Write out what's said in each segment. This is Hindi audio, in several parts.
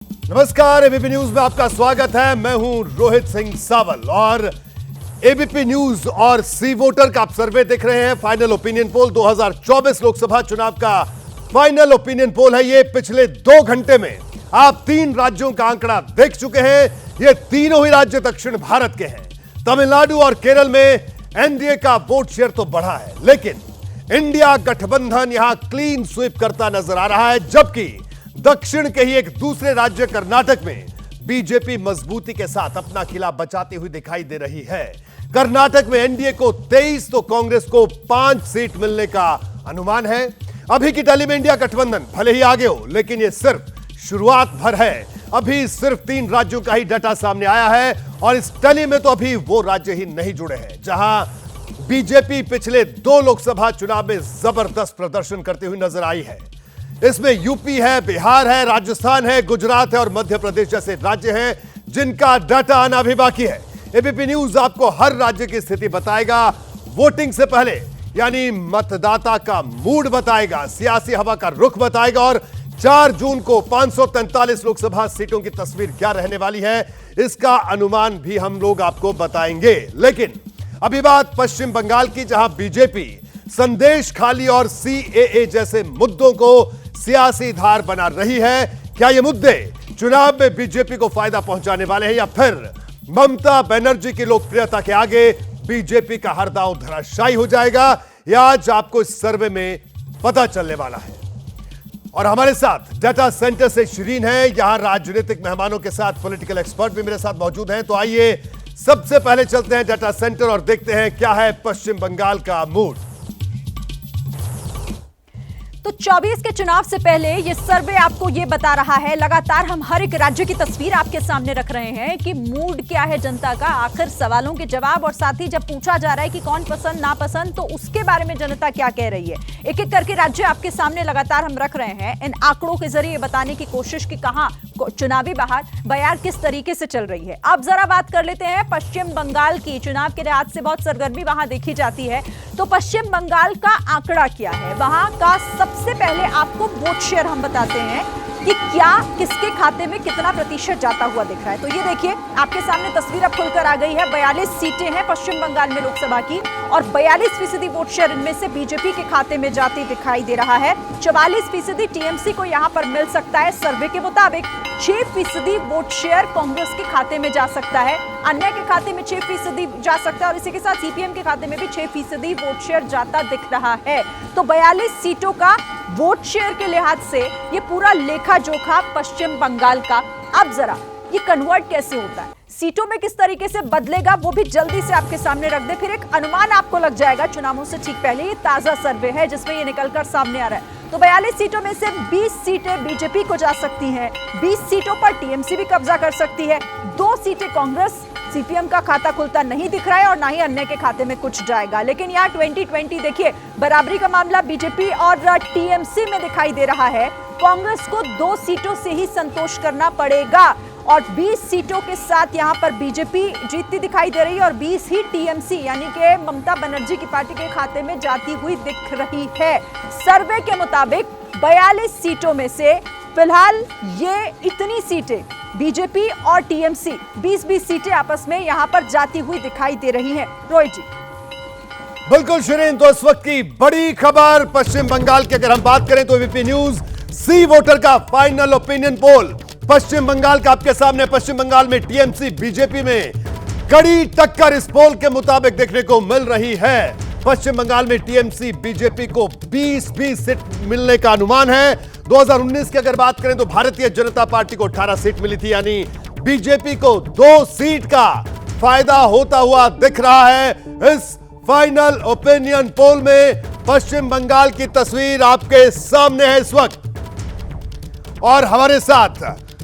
नमस्कार, एबीपी न्यूज में आपका स्वागत है। मैं हूं रोहित सिंह सावल और एबीपी न्यूज और सी वोटर का आप सर्वे देख रहे हैं। फाइनल ओपिनियन पोल 2024 लोकसभा चुनाव का फाइनल ओपिनियन पोल है ये। पिछले 2 घंटे में आप 3 राज्यों का आंकड़ा देख चुके हैं। ये तीनों ही राज्य दक्षिण भारत के हैं। तमिलनाडु और केरल में एनडीए का वोट शेयर तो बढ़ा है, लेकिन इंडिया गठबंधन यहां क्लीन स्वीप करता नजर आ रहा है, जबकि दक्षिण के ही एक दूसरे राज्य कर्नाटक में बीजेपी मजबूती के साथ अपना किला बचाती हुई दिखाई दे रही है। कर्नाटक में एनडीए को 23 तो कांग्रेस को 5 सीट मिलने का अनुमान है। अभी की टैली में इंडिया गठबंधन भले ही आगे हो, लेकिन यह सिर्फ शुरुआत भर है। अभी सिर्फ 3 राज्यों का ही डाटा सामने आया है और इस टैली में तो अभी वो राज्य ही नहीं जुड़े हैं जहां बीजेपी पिछले 2 लोकसभा चुनाव में जबरदस्त प्रदर्शन करती हुई नजर आई है। इसमें यूपी है, बिहार है, राजस्थान है, गुजरात है और मध्य प्रदेश जैसे राज्य हैं जिनका डाटा आना भी बाकी है। एबीपी न्यूज आपको हर राज्य की स्थिति बताएगा, वोटिंग से पहले यानी मतदाता का मूड बताएगा, सियासी हवा का रुख बताएगा और 4 जून को 543 लोकसभा सीटों की तस्वीर क्या रहने वाली है इसका अनुमान भी हम लोग आपको बताएंगे। लेकिन अभी बात पश्चिम बंगाल की, जहां बीजेपी संदेश खाली और सीएए जैसे मुद्दों को सियासी धार बना रही है। क्या ये मुद्दे चुनाव में बीजेपी को फायदा पहुंचाने वाले हैं या फिर ममता बनर्जी की लोकप्रियता के आगे बीजेपी का हर दांव धराशायी हो जाएगा? यह आज आपको इस सर्वे में पता चलने वाला है। और हमारे साथ डाटा सेंटर से शिरीन है, यहां राजनीतिक मेहमानों के साथ पॉलिटिकल एक्सपर्ट भी मेरे साथ मौजूद हैं। तो आइए सबसे पहले चलते हैं डाटा सेंटर और देखते हैं क्या है पश्चिम बंगाल का मूड। तो 24 के चुनाव से पहले ये सर्वे आपको ये बता रहा है, लगातार हम हर एक राज्य की तस्वीर आपके सामने रख रहे हैं कि मूड क्या है जनता का, आखिर सवालों के जवाब और साथ ही जब पूछा जा रहा है कि कौन पसंद नापसंद तो उसके बारे में जनता क्या कह रही है। एक एक करके राज्य आपके सामने लगातार हम रख रहे हैं, इन आंकड़ों के जरिए बताने की कोशिश की कहां चुनावी बयार किस तरीके से चल रही है। अब जरा बात कर लेते हैं पश्चिम बंगाल की। चुनाव के लिहाज से बहुत सरगर्मी वहां देखी जाती है, तो पश्चिम बंगाल का आंकड़ा क्या है वहां का? सबसे पहले आपको वोट शेयर हम बताते हैं कि क्या किसके खाते में कितना प्रतिशत जाता हुआ दिख रहा है। तो ये देखिए आपके सामने तस्वीर अब खुलकर आ गई है। 42 सीटें हैं पश्चिम बंगाल में लोकसभा की और 42% वोट शेयर इनमें से बीजेपी के खाते में जाती दिखाई दे रहा है। 44% टीएमसी को यहां पर मिल सकता है। सर्वे के मुताबिक 6% वोट शेयर कांग्रेस के खाते में जा सकता है, अन्य के खाते में 6% जा सकता है और इसी के साथ सीपीएम के खाते में भी 6% वोट शेयर जाता दिख रहा है। तो 42 सीटों का वोट शेयर के लिहाज से ये पूरा लेखा जोखा पश्चिम बंगाल का। अब जरा ये कन्वर्ट कैसे होता है, सीटों में किस तरीके से बदलेगा, वो भी जल्दी से आपके सामने रख दे, फिर एक अनुमान आपको लग जाएगा चुनावों से ठीक पहले। ये ताजा सर्वे है जिसमें ये निकलकर सामने आ रहा है। तो 42 सीटों में से 20 सीटें बीजेपी को जा सकती हैं, 20 सीटों पर टीएमसी भी कब्जा कर सकती है, 2 सीटें कांग्रेस, सीपीएम का खाता खुलता नहीं दिख रहा है और ना ही अन्य के खाते में कुछ जाएगा। लेकिन यहाँ 2020 देखिए बराबरी का मामला बीजेपी और टीएमसी में दिखाई दे रहा है। कांग्रेस को 2 सीटों से ही संतोष करना पड़ेगा और 20 सीटों के साथ यहां पर बीजेपी जीतती दिखाई दे रही है और 20 ही टीएमसी यानी कि ममता बनर्जी की पार्टी के खाते में जाती हुई दिख रही है। सर्वे के मुताबिक 42 सीटों में से फिलहाल ये इतनी सीटें बीजेपी और टीएमसी 20-20 सीटें आपस में यहां पर जाती हुई दिखाई दे रही हैं। रोहित जी। बिल्कुल शिरीन, तो इस वक्त की बड़ी खबर पश्चिम बंगाल की अगर हम बात करें तो एबीपी न्यूज सी वोटर का फाइनल ओपिनियन पोल पश्चिम बंगाल का आपके सामने। पश्चिम बंगाल में टीएमसी बीजेपी में कड़ी टक्कर इस पोल के मुताबिक देखने को मिल रही है। पश्चिम बंगाल में टीएमसी बीजेपी को 20-20 सीट मिलने का अनुमान है। 2019 की अगर बात करें तो भारतीय जनता पार्टी को 18 सीट मिली थी, यानी बीजेपी को 2 सीट का फायदा होता हुआ दिख रहा है। इस फाइनल ओपिनियन पोल में पश्चिम बंगाल की तस्वीर आपके सामने है इस वक्त और हमारे साथ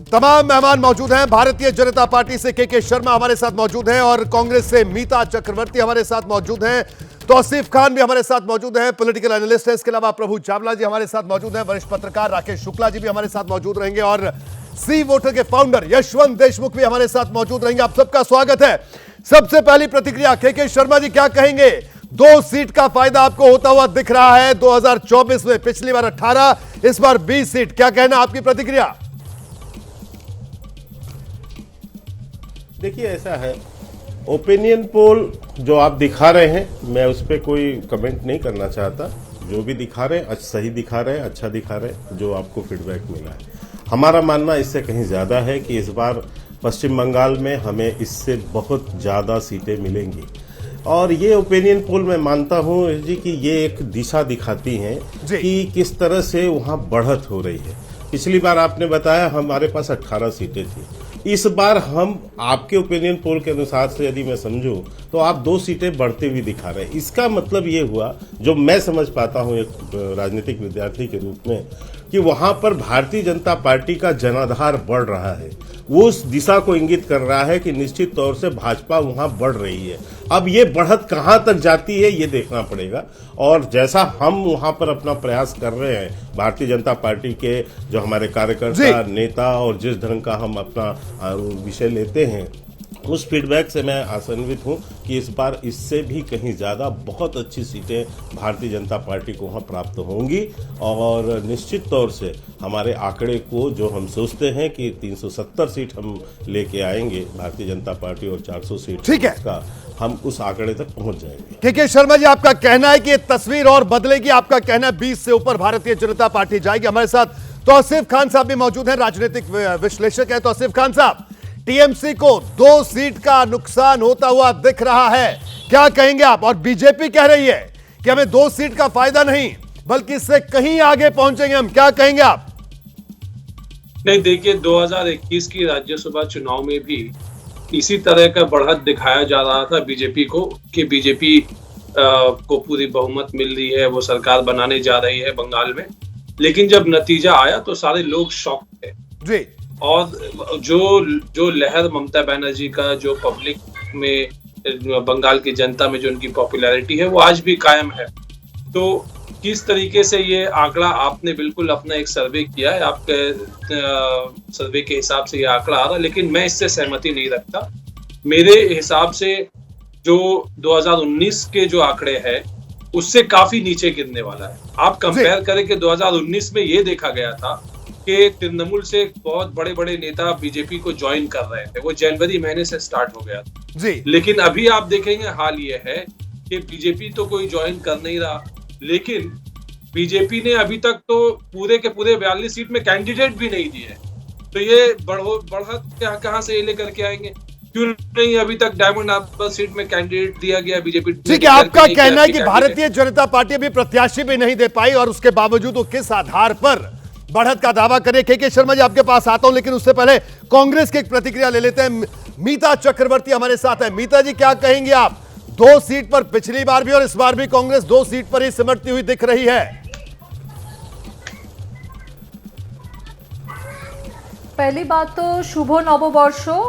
तमाम मेहमान मौजूद हैं। भारतीय जनता पार्टी से के शर्मा हमारे साथ मौजूद हैं और कांग्रेस से मीता चक्रवर्ती हमारे साथ मौजूद हैं। तौसीफ खान भी हमारे साथ मौजूद हैं, पॉलिटिकल एनालिस्ट हैं। इसके अलावा प्रभु चावला जी हमारे साथ मौजूद हैं, वरिष्ठ पत्रकार राकेश शुक्ला जी भी हमारे साथ मौजूद रहेंगे और सी वोटर के फाउंडर यशवंत देशमुख भी हमारे साथ मौजूद रहेंगे। आप सबका स्वागत है। सबसे पहली प्रतिक्रिया के शर्मा जी, क्या कहेंगे? 2 सीट का फायदा आपको होता हुआ दिख रहा है 2024 में, पिछली बार 18, इस बार 20 सीट, क्या कहना आपकी प्रतिक्रिया? देखिए ऐसा है, ओपिनियन पोल जो आप दिखा रहे हैं मैं उस पर कोई कमेंट नहीं करना चाहता। जो भी दिखा रहे हैं सही दिखा रहे हैं, अच्छा दिखा रहे हैं, जो आपको फीडबैक मिला है। हमारा मानना इससे कहीं ज़्यादा है कि इस बार पश्चिम बंगाल में हमें इससे बहुत ज़्यादा सीटें मिलेंगी। और ये ओपिनियन पोल मैं मानता हूँ जी कि ये एक दिशा दिखाती हैं कि किस तरह से वहाँ बढ़त हो रही है। पिछली बार आपने बताया हमारे पास 18 सीटें थी, इस बार हम आपके ओपिनियन पोल के अनुसार से यदि मैं समझूं तो आप 2 सीटें बढ़ते हुए दिखा रहे हैं। इसका मतलब ये हुआ, जो मैं समझ पाता हूं एक राजनीतिक विद्यार्थी के रूप में, कि वहां पर भारतीय जनता पार्टी का जनाधार बढ़ रहा है। वो उस दिशा को इंगित कर रहा है कि निश्चित तौर से भाजपा वहां बढ़ रही है। अब ये बढ़त कहां तक जाती है ये देखना पड़ेगा। और जैसा हम वहां पर अपना प्रयास कर रहे हैं, भारतीय जनता पार्टी के जो हमारे कार्यकर्ता, नेता और जिस ढंग का हम अपना विषय लेते हैं, उस फीडबैक से मैं आशान्वित हूं कि इस बार इससे भी कहीं ज़्यादा बहुत अच्छी सीटें भारतीय जनता पार्टी को वहाँ प्राप्त होंगी। और निश्चित तौर से हमारे आंकड़े को जो हम सोचते हैं कि 370 सीट हम लेके आएंगे भारतीय जनता पार्टी और 400 सीट, ठीक है, का हम उस आंकड़े तक पहुंच जाएंगे। के शर्मा जी, आपका कहना है कि ये तस्वीर और बदलेगी, आपका कहना है 20 से ऊपर भारतीय जनता पार्टी जाएगी। हमारे साथ तौसीफ खान साहब भी मौजूद हैं, राजनीतिक विश्लेषक है। तौसीफ खान साहब, टीएमसी को 2 सीट का नुकसान होता हुआ दिख रहा है, क्या कहेंगे आप? और बीजेपी कह रही है कि हमें 2 सीट का फायदा नहीं बल्कि इससे कहीं आगे पहुंचेंगे हम, क्या कहेंगे आप? नहीं, देखिए 2021 की राज्यसभा चुनाव में भी इसी तरह का बढ़त दिखाया जा रहा था बीजेपी को कि बीजेपी को पूरी बहुमत मिल रही है, वो सरकार बनाने जा रही है बंगाल में। लेकिन जब नतीजा आया तो सारे लोग शॉक थे जी। और जो लहर ममता बनर्जी का जो पब्लिक में, बंगाल की जनता में जो उनकी पॉपुलैरिटी है, वो आज भी कायम है। तो किस तरीके से ये आंकड़ा, आपने बिल्कुल अपना एक सर्वे किया है, आपके सर्वे के हिसाब से ये आंकड़ा आ रहा है, लेकिन मैं इससे सहमति नहीं रखता। मेरे हिसाब से जो 2019 के जो आंकड़े हैं उससे काफी नीचे गिरने वाला है। आप कंपेयर करें कि 2019 में ये देखा गया था कि तृणमूल से बहुत बड़े बड़े नेता बीजेपी को ज्वाइन कर रहे थे, वो जनवरी महीने से स्टार्ट हो गया था जी। लेकिन अभी आप देखेंगे हाल ये है कि बीजेपी तो कोई ज्वाइन कर नहीं रहा, लेकिन बीजेपी ने अभी तक तो पूरे के पूरे 42 सीट में कैंडिडेट भी नहीं दिए। तो ये बढ़त कहां से ये लेकर के आएंगे? क्यों नहीं अभी तक डायमंड हार्बर सीट में कैंडिडेट दिया गया बीजेपी? ठीक है, आपका कहना है कि भारतीय जनता पार्टी अभी प्रत्याशी भी नहीं दे पाई और उसके बावजूद वो किस आधार पर बढ़त का दावा करे? के शर्मा जी, आपके पास आता हूं, लेकिन उससे पहले कांग्रेस की एक प्रतिक्रिया ले लेते हैं। मीता चक्रवर्ती हमारे साथ है। मीता जी, क्या कहेंगे आप? 2 सीट पर पिछली बार भी और इस बार भी कांग्रेस 2 सीट पर ही सिमटती हुई दिख रही है। पहली बात तो शुभो नववर्षो,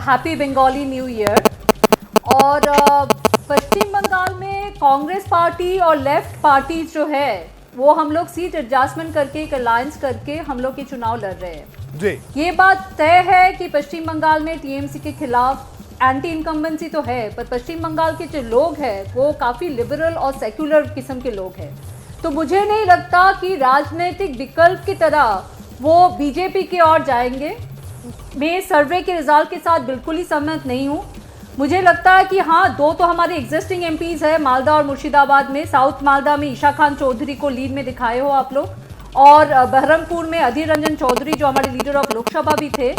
हैप्पी बंगाली न्यू ईयर। और पश्चिम बंगाल में कांग्रेस पार्टी और लेफ्ट पार्टी जो है वो हम लोग सीट एडजस्टमेंट करके, एक अलायंस करके हम लोग ये चुनाव लड़ रहे हैं जी। ये बात तय है कि पश्चिम बंगाल में टीएमसी के खिलाफ एंटी इनकम्बेंसी तो है, पर पश्चिम बंगाल के जो लोग हैं वो काफ़ी लिबरल और सेक्युलर किस्म के लोग हैं। तो मुझे नहीं लगता कि राजनीतिक विकल्प की तरह वो बीजेपी की ओर जाएंगे। मैं सर्वे के रिजल्ट के साथ बिल्कुल ही सहमत नहीं हूँ। मुझे लगता है कि हाँ, 2 तो हमारे एग्जिस्टिंग एमपीज है मालदा और मुर्शिदाबाद में। साउथ मालदा में ईशा खान चौधरी को लीड में दिखाए हो आप लोग, और बहरमपुर में अधीर रंजन चौधरी जो हमारे लीडर ऑफ लोकसभा भी थे,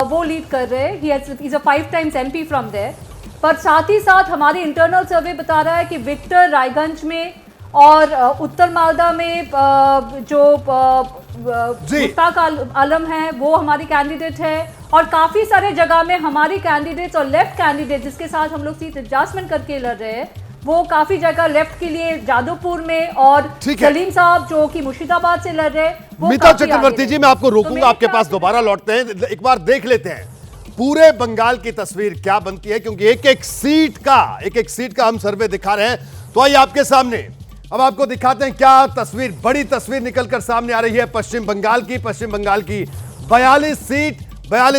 वो लीड कर रहे हैं। He is a 5 times MP from there. पर साथ ही साथ हमारे इंटरनल सर्वे बता रहा है कि विक्टर रायगंज में और उत्तर मालदा में जो मुश्ताक आलम है वो हमारी कैंडिडेट है, और काफ़ी सारे जगह में हमारी कैंडिडेट्स और लेफ्ट कैंडिडेट जिसके साथ हम लोग सीट एडजस्टमेंट करके लड़ रहे हैं, वो काफ़ी जगह लेफ्ट के लिए जादवपुर में, और सलीम साहब जो कि मुर्शिदाबाद से लड़ रहे हैं। मीता चक्रवर्ती जी, मैं आपको रोकूंगा, आपके पास दोबारा लौटते हैं। एक बार देख लेते हैं पूरे बंगाल की तस्वीर क्या बनती है, क्योंकि एक एक सीट का हम सर्वे दिखा रहे हैं। तो आइए आपके सामने अब आपको दिखाते हैं क्या तस्वीर, बड़ी तस्वीर निकलकर सामने आ रही है पश्चिम बंगाल की। पश्चिम बंगाल की 42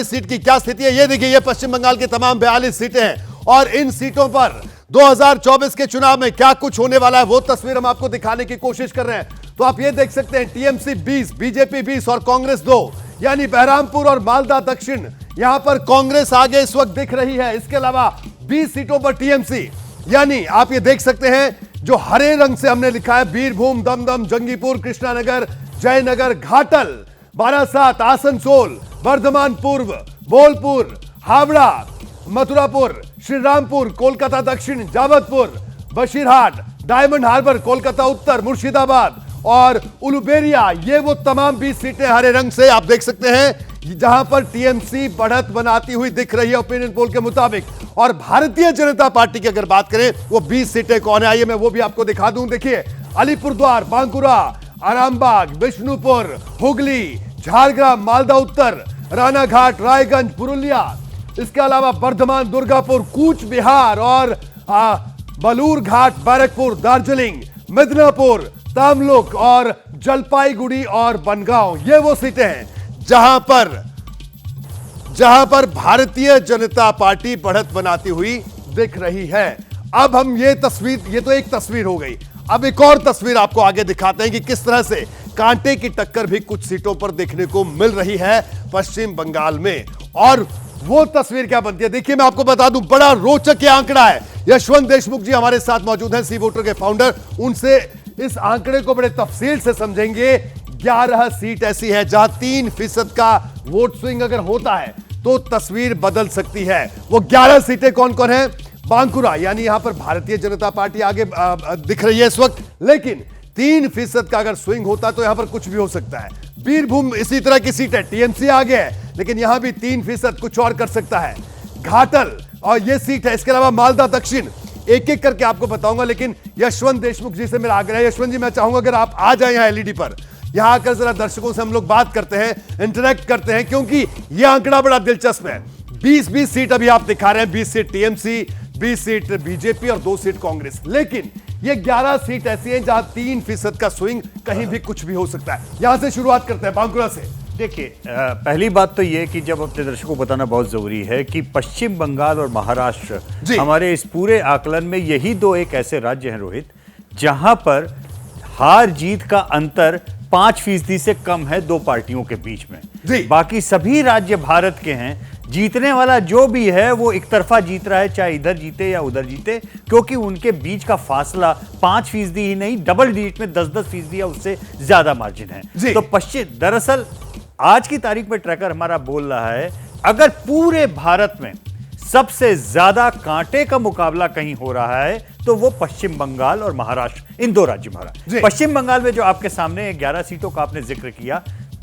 सीट की क्या स्थिति है, ये देखिए। ये पश्चिम बंगाल की तमाम 42 सीटें हैं, और इन सीटों पर 2024 के चुनाव में क्या कुछ होने वाला है वो तस्वीर हम आपको दिखाने की कोशिश कर रहे हैं। तो आप ये देख सकते हैं, टीएमसी 20, बीजेपी 20 और कांग्रेस 2, यानी बहरामपुर और मालदा दक्षिण, यहां पर कांग्रेस आगे इस वक्त दिख रही है। इसके अलावा 20 सीटों पर टीएमसी, यानी आप ये देख सकते हैं जो हरे रंग से हमने लिखा है, बीरभूम, दमदम, जंगीपुर, कृष्णानगर, जयनगर, घाटल, बारासात, आसनसोल, बर्धमान पूर्व, बोलपुर, हावड़ा, मथुरापुर, श्रीरामपुर, कोलकाता दक्षिण, जावतपुर, बशीरहाट, डायमंड हार्बर, कोलकाता उत्तर, मुर्शिदाबाद और उलुबेरिया, ये वो तमाम 20 सीटें हरे रंग से आप देख सकते हैं जहां पर टीएमसी बढ़त बनाती हुई दिख रही है ओपिनियन पोल के मुताबिक। और भारतीय जनता पार्टी की अगर बात करें वो 20 सीटें कौन है, आइए मैं वो भी आपको दिखा दूं। देखिए, अलीपुरद्वार, बांकुरा, आरामबाग, बिष्णुपुर, हुगली, झारग्राम, मालदा उत्तर, रानाघाट, रायगंज, पुरुलिया, इसके अलावा बर्धमान, दुर्गापुर, कूच बिहार और बलूर घाट, बैरकपुर, दार्जिलिंग, मिदनापुर, तमलुक और जलपाईगुड़ी और बनगांव, ये वो सीटें हैं जहां पर भारतीय जनता पार्टी बढ़त बनाती हुई दिख रही है। अब हम ये तो एक तस्वीर हो गई, अब एक और तस्वीर आपको आगे दिखाते हैं कि किस तरह से कांटे की टक्कर भी कुछ सीटों पर देखने को मिल रही है पश्चिम बंगाल में। और वो तस्वीर क्या बनती है, देखिए मैं आपको बता दूं, बड़ा रोचक ये आंकड़ा है। यशवंत देशमुख जी हमारे साथ मौजूद हैं, सी वोटर के फाउंडर, उनसे इस आंकड़े को बड़े तफसील से समझेंगे। 11 सीट ऐसी है जहां 3% का वोट स्विंग अगर होता है तो तस्वीर बदल सकती है। वो 11 सीटें कौन कौन है? बांकुरा, यानी यहां पर भारतीय जनता पार्टी आगे दिख रही है इस वक्त, लेकिन 3% का अगर स्विंग होता तो यहां पर कुछ भी हो सकता है। बीरभूम इसी तरह की सीट है, टीएमसी आगे है, लेकिन यहां भी 3% कुछ और कर सकता है। घाटल और ये सीट है, इसके अलावा मालदा दक्षिण, एक एक करके आपको बताऊंगा। लेकिन यशवंत देशमुख जी से मेरा आग्रह है, यशवंत जी मैं चाहूंगा अगर आप आ जाए यहां एलईडी पर, यहां आकर जरा दर्शकों से हम लोग बात करते हैं, इंटरेक्ट करते हैं, क्योंकि यह आंकड़ा बड़ा दिलचस्प है। 20 सीट अभी आप दिखा रहे हैं, 20 सीट टीएमसी, 20 सीट बीजेपी और 2 सीट कांग्रेस, लेकिन ये 11 सीट ऐसी हैं जहां 3% का स्विंग कहीं भी कुछ भी हो सकता है। यहां से शुरुआत करते हैं बांकुरा से। देखिए, पहली बात तो ये कि जब अपने दर्शकों को बताना बहुत जरूरी है कि पश्चिम बंगाल और महाराष्ट्र हमारे इस पूरे आकलन में यही दो एक ऐसे राज्य हैं रोहित, जहां पर हार जीत का अंतर 5% से कम है दो पार्टियों के बीच में। बाकी सभी राज्य भारत के हैं, जीतने वाला जो भी है वो एक तरफा जीत रहा है, चाहे इधर जीते या उधर जीते, क्योंकि उनके बीच का फासला 5% ही नहीं, डबल डिजिट में 10% या उससे ज्यादा मार्जिन है। तो पश्चिम, दरअसल आज की तारीख में ट्रैकर हमारा बोल रहा है, अगर पूरे भारत में सबसे ज्यादा कांटे का मुकाबला कहीं हो रहा है तो वो पश्चिम बंगाल और महाराष्ट्र, इन दो राज्यों में। पश्चिम बंगाल में जो आपके सामने 11 सीटों का आपने जिक्र किया,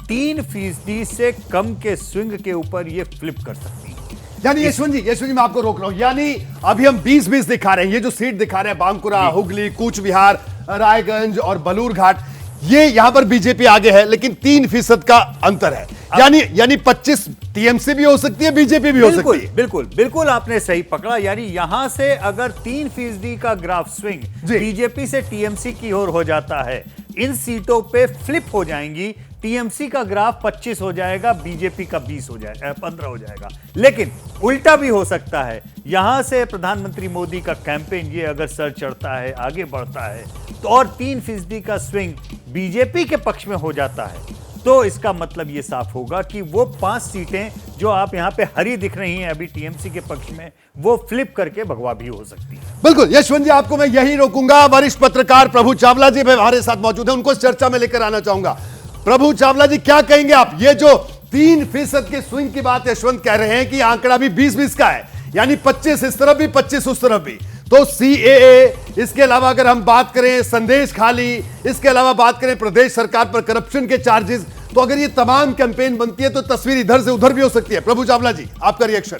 3% से कम के स्विंग के ऊपर ये फ्लिप कर सकती है। यानी यशवंत जी मैं आपको रोक रहा हूं, यानी अभी हम 20 दिखा रहे हैं, ये जो सीट दिखा रहे हैं बांकुरा, हुगली, कूच बिहार, रायगंज और बलूर घाट, ये यहां पर बीजेपी आगे है, लेकिन 3% का अंतर है। यानी 25 टीएमसी भी हो सकती है, बीजेपी भी हो सकती है। बिल्कुल आपने सही पकड़ा। यानी यहां से अगर 3% का ग्राफ स्विंग बीजेपी से टीएमसी की ओर हो जाता है, इन सीटों पे फ्लिप हो जाएंगी, टीएमसी का ग्राफ 25 हो जाएगा, बीजेपी का 20 हो जाएगा, 15 हो जाएगा। लेकिन उल्टा भी हो सकता है, यहां से प्रधानमंत्री मोदी का कैंपेन ये अगर सर चढ़ता है, आगे बढ़ता है, तो और 3% का स्विंग बीजेपी के पक्ष में हो जाता है, तो इसका मतलब ये साफ होगा कि वो 5 सीटें जो आप यहां पे हरी दिख रही हैं अभी टीएमसी के पक्ष में, वो फ्लिप करके भगवा भी हो सकती है। बिल्कुल यशवंत जी, आपको मैं यही रोकूंगा। वरिष्ठ पत्रकार प्रभु चावला जी हमारे साथ मौजूद हैं, उनको इस चर्चा में लेकर आना चाहूंगा। प्रभु चावला जी, क्या कहेंगे आप? ये जो 3% के स्विंग की बात यशवंत कह रहे हैं कि आंकड़ा भी 20-20 का है, यानी 25 इस तरफ भी 25 उस तरफ भी, तो सीएए, इसके अलावा अगर हम बात करें संदेश खाली, इसके अलावा बात करें प्रदेश सरकार पर करप्शन के चार्जेस, तो अगर ये तमाम कैंपेन बनती है तो तस्वीर इधर से उधर भी हो सकती है। प्रभु चावला जी, आपका रिएक्शन।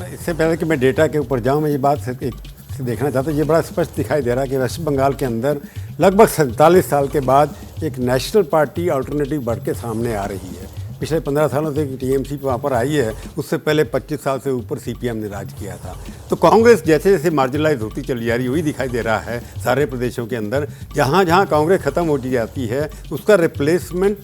इससे पहले कि मैं डेटा के ऊपर जाऊं, मैं ये बात देखना चाहता हूँ। ये बड़ा स्पष्ट दिखाई दे रहा है कि वेस्ट बंगाल के अंदर लगभग 47 साल के बाद एक नेशनल पार्टी अल्टरनेटिव बढ़ के सामने आ रही है। पिछले 15 सालों से टीएमसी वहाँ पर आई है, उससे पहले 25 साल से ऊपर सीपीएम ने राज किया था। तो कांग्रेस जैसे जैसे मार्जिनलाइज होती चली जा रही है, वही दिखाई दे रहा है सारे प्रदेशों के अंदर। जहाँ जहाँ कांग्रेस खत्म होती जाती है, उसका रिप्लेसमेंट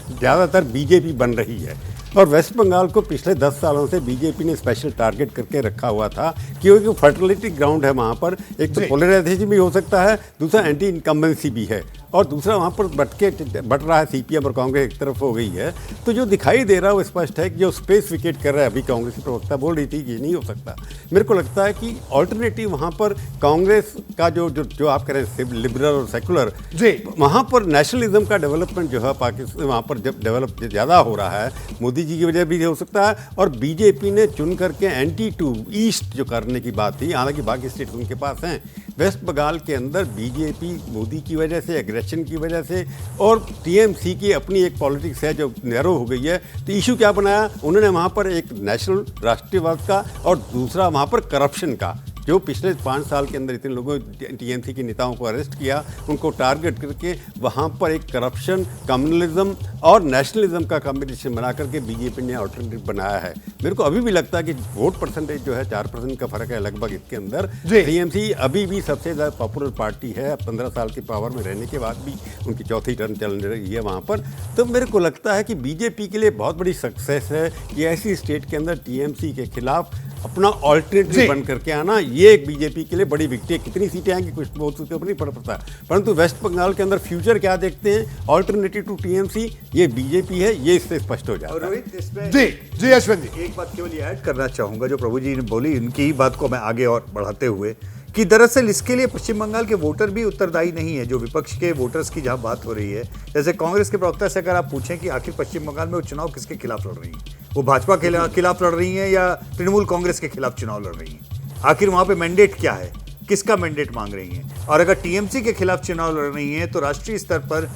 ज़्यादातर बीजेपी बन रही है। और वेस्ट बंगाल को पिछले 10 सालों से बीजेपी ने स्पेशल टारगेट करके रखा हुआ था, क्योंकि फर्टिलिटी ग्राउंड है वहाँ पर। एक तो पोलराइजेशन भी हो सकता है, दूसरा एंटी इनकम्बेंसी भी है। और दूसरा वहाँ पर बट रहा है सीपीएम और कांग्रेस एक तरफ हो गई है, तो जो दिखाई दे रहा है वो स्पष्ट है कि जो स्पेस विकेट कर रहा है, अभी कांग्रेस की प्रवक्ता बोल रही थी कि ये नहीं हो सकता। मेरे को लगता है कि ऑल्टरनेटिव वहाँ पर कांग्रेस का जो आप कह रहे हैं लिबरल और सेकुलर, जी वहाँ पर नेशनलिज्म का डेवलपमेंट जो है पाकिस्तान वहाँ पर जब डेवलप ज़्यादा हो रहा है, मोदी जी की वजह भी हो सकता है, और बीजेपी ने चुन करके एंटी टू ईस्ट जो करने की बात थी, हालांकि बाकी स्टेट्स उनके पास हैं, वेस्ट बंगाल के अंदर बीजेपी मोदी की वजह से, एग्रेशन की वजह से, और टीएमसी की अपनी एक पॉलिटिक्स है जो नैरो हो गई है, तो इशू क्या बनाया उन्होंने वहाँ पर, एक नेशनल राष्ट्रीयवाद का और दूसरा वहाँ पर करप्शन का। जो पिछले 5 साल के अंदर इतने लोगों टीएमसी के नेताओं को अरेस्ट किया, उनको टारगेट करके वहाँ पर एक करप्शन, कम्युनलिज्म और नेशनलिज्म का कॉम्बिनेशन बना करके बीजेपी ने ऑल्टरनेटिव बनाया है। मेरे को अभी भी लगता है कि वोट परसेंटेज जो है 4% का फर्क है लगभग इसके अंदर। टीएमसी अभी भी सबसे ज़्यादा पॉपुलर पार्टी है, 15 साल की पावर में रहने के बाद भी उनकी चौथी टर्म चल रही है वहाँ पर। तो मेरे को लगता है कि बीजेपी के लिए बहुत बड़ी सक्सेस है कि ऐसी स्टेट के अंदर टीएमसी के खिलाफ अपना ऑल्टरनेटिव बन करके आना, ये एक बीजेपी के लिए बड़ी विक्ट्री है। कितनी सीटें आएंगी कुछ बहुत सीटों पर नहीं पड़ पड़ता, परंतु वेस्ट बंगाल के अंदर फ्यूचर क्या देखते हैं, ऑल्टरनेटिव टू टीएमसी ये बीजेपी है, ये इससे स्पष्ट हो जाता है। रोहित, इसमें जी यशवंत जी, एक बात केवल ये ऐड करना चाहूंगा जो प्रभु जी ने बोली, इनकी ही बात को मैं आगे और बढ़ाते हुए, कि दरअसल इसके लिए पश्चिम बंगाल के वोटर भी उत्तरदायी नहीं है। जो विपक्ष के वोटर्स की जहां बात हो रही है, जैसे कांग्रेस के प्रवक्ता से अगर आप पूछें कि आखिर पश्चिम बंगाल में वो चुनाव किसके खिलाफ लड़ रही हैं, वो भाजपा के खिलाफ लड़ रही हैं या तृणमूल कांग्रेस के खिलाफ चुनाव लड़ रही हैं, आखिर वहां पे मैंडेट क्या है, किसका मैंडेट मांग रही हैं, और अगर टीएमसी के खिलाफ चुनाव लड़ रही हैं तो राष्ट्रीय स्तर पर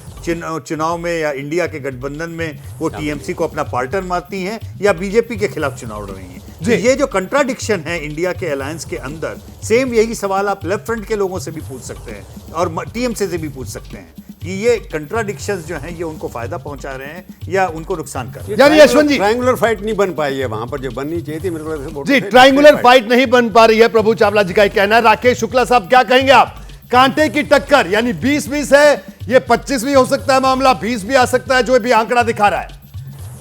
चुनाव में या इंडिया के गठबंधन में वो टीएमसी को अपना पार्टनर मानती हैं या बीजेपी के खिलाफ चुनाव लड़ रही हैं। तो ये जो कंट्राडिक्शन है इंडिया के अलायंस के अंदर, सेम यही सवाल आप लेफ्ट फ्रंट के लोगों से भी पूछ सकते हैं और टीएमसी से भी पूछ सकते हैं कि ये कंट्राडिक्शंस जो हैं ये उनको फायदा पहुंचा रहे हैं या उनको नुकसान कर रहे हैं। यानी यशवंत जी, ट्रायंगुलर फाइट नहीं बन पाई है वहां पर, जो बननी चाहिए थी मेरे को जी ट्रायंगुलर फाइट नहीं बन पा रही है, प्रभु चावला जी का कहना है। राकेश शुक्ला साहब क्या कहेंगे आप? कांटे की टक्कर, यानी 20-20 है, ये 25 भी हो सकता है मामला, 20 भी आ सकता है, जो भी आंकड़ा दिखा रहा है।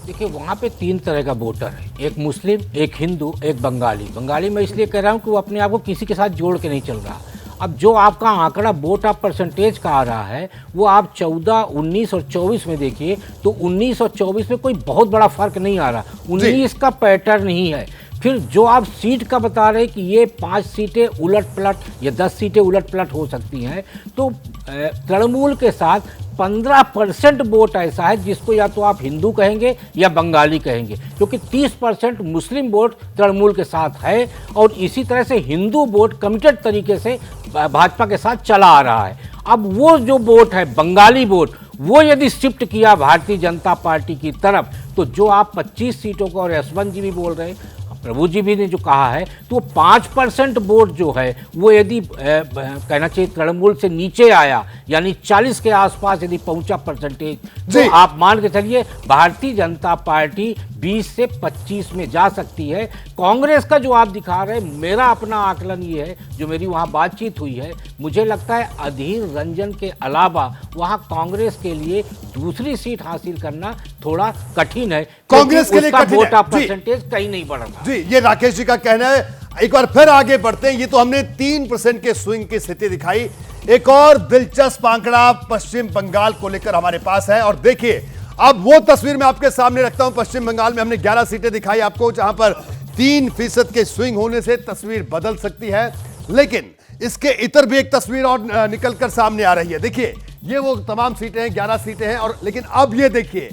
देखिए वहाँ पे 3 तरह का वोटर है, एक मुस्लिम, एक हिंदू, एक बंगाली। बंगाली मैं इसलिए कह रहा हूँ कि वो अपने आप को किसी के साथ जोड़ के नहीं चल रहा। अब जो आपका आंकड़ा वोट ऑफ परसेंटेज का आ रहा है, वो आप 14, 19 और 24 में देखिए तो 19 और 24 में कोई बहुत बड़ा फर्क नहीं आ रहा। 19 का पैटर्न नहीं है। फिर जो आप सीट का बता रहे कि ये 5 सीटें उलट पलट या 10 सीटें उलट पलट हो सकती हैं, तो तृणमूल के साथ 15% वोट ऐसा है जिसको या तो आप हिंदू कहेंगे या बंगाली कहेंगे, क्योंकि 30% मुस्लिम वोट तृणमूल के साथ है और इसी तरह से हिंदू वोट कमिटेड तरीके से भाजपा के साथ चला आ रहा है। अब वो जो वोट है बंगाली वोट, वो यदि शिफ्ट किया भारतीय जनता पार्टी की तरफ, तो जो आप 25 सीटों को, और यशवंत जी भी बोल रहे हैं, प्रभु जी भी ने जो कहा है, तो 5% वोट जो है वो यदि कहना चाहिए तृणमूल से नीचे आया, यानी 40 के आसपास यदि पहुंचा परसेंटेज, तो आप मान के चलिए भारतीय जनता पार्टी 20 से 25 में जा सकती है। कांग्रेस का जो आप दिखा रहे हैं, मेरा अपना आकलन ये है, जो मेरी वहां बातचीत हुई है, मुझे लगता है अधीर रंजन के अलावा वहां कांग्रेस के लिए दूसरी सीट हासिल करना थोड़ा कठिन है। कांग्रेस के लिए कठिन वोट है। ऑफ परसेंटेज कहीं नहीं बढ़ रहा। जी, ये राकेश जी का कहना है। एक बार फिर आगे बढ़ते हैं। ये तो हमने 3% के स्विंग की स्थिति दिखाई। एक और दिलचस्प आंकड़ा पश्चिम बंगाल को लेकर हमारे पास है, और देखिए अब वो तस्वीर मैं आपके सामने रखता हूं। पश्चिम बंगाल में हमने 11 सीटें दिखाई आपको, जहां पर 3% के स्विंग होने से तस्वीर बदल सकती है, लेकिन इसके इतर भी एक तस्वीर और निकलकर सामने आ रही है। देखिए ये वो तमाम सीटें हैं, 11 सीटें हैं, और लेकिन अब ये देखिए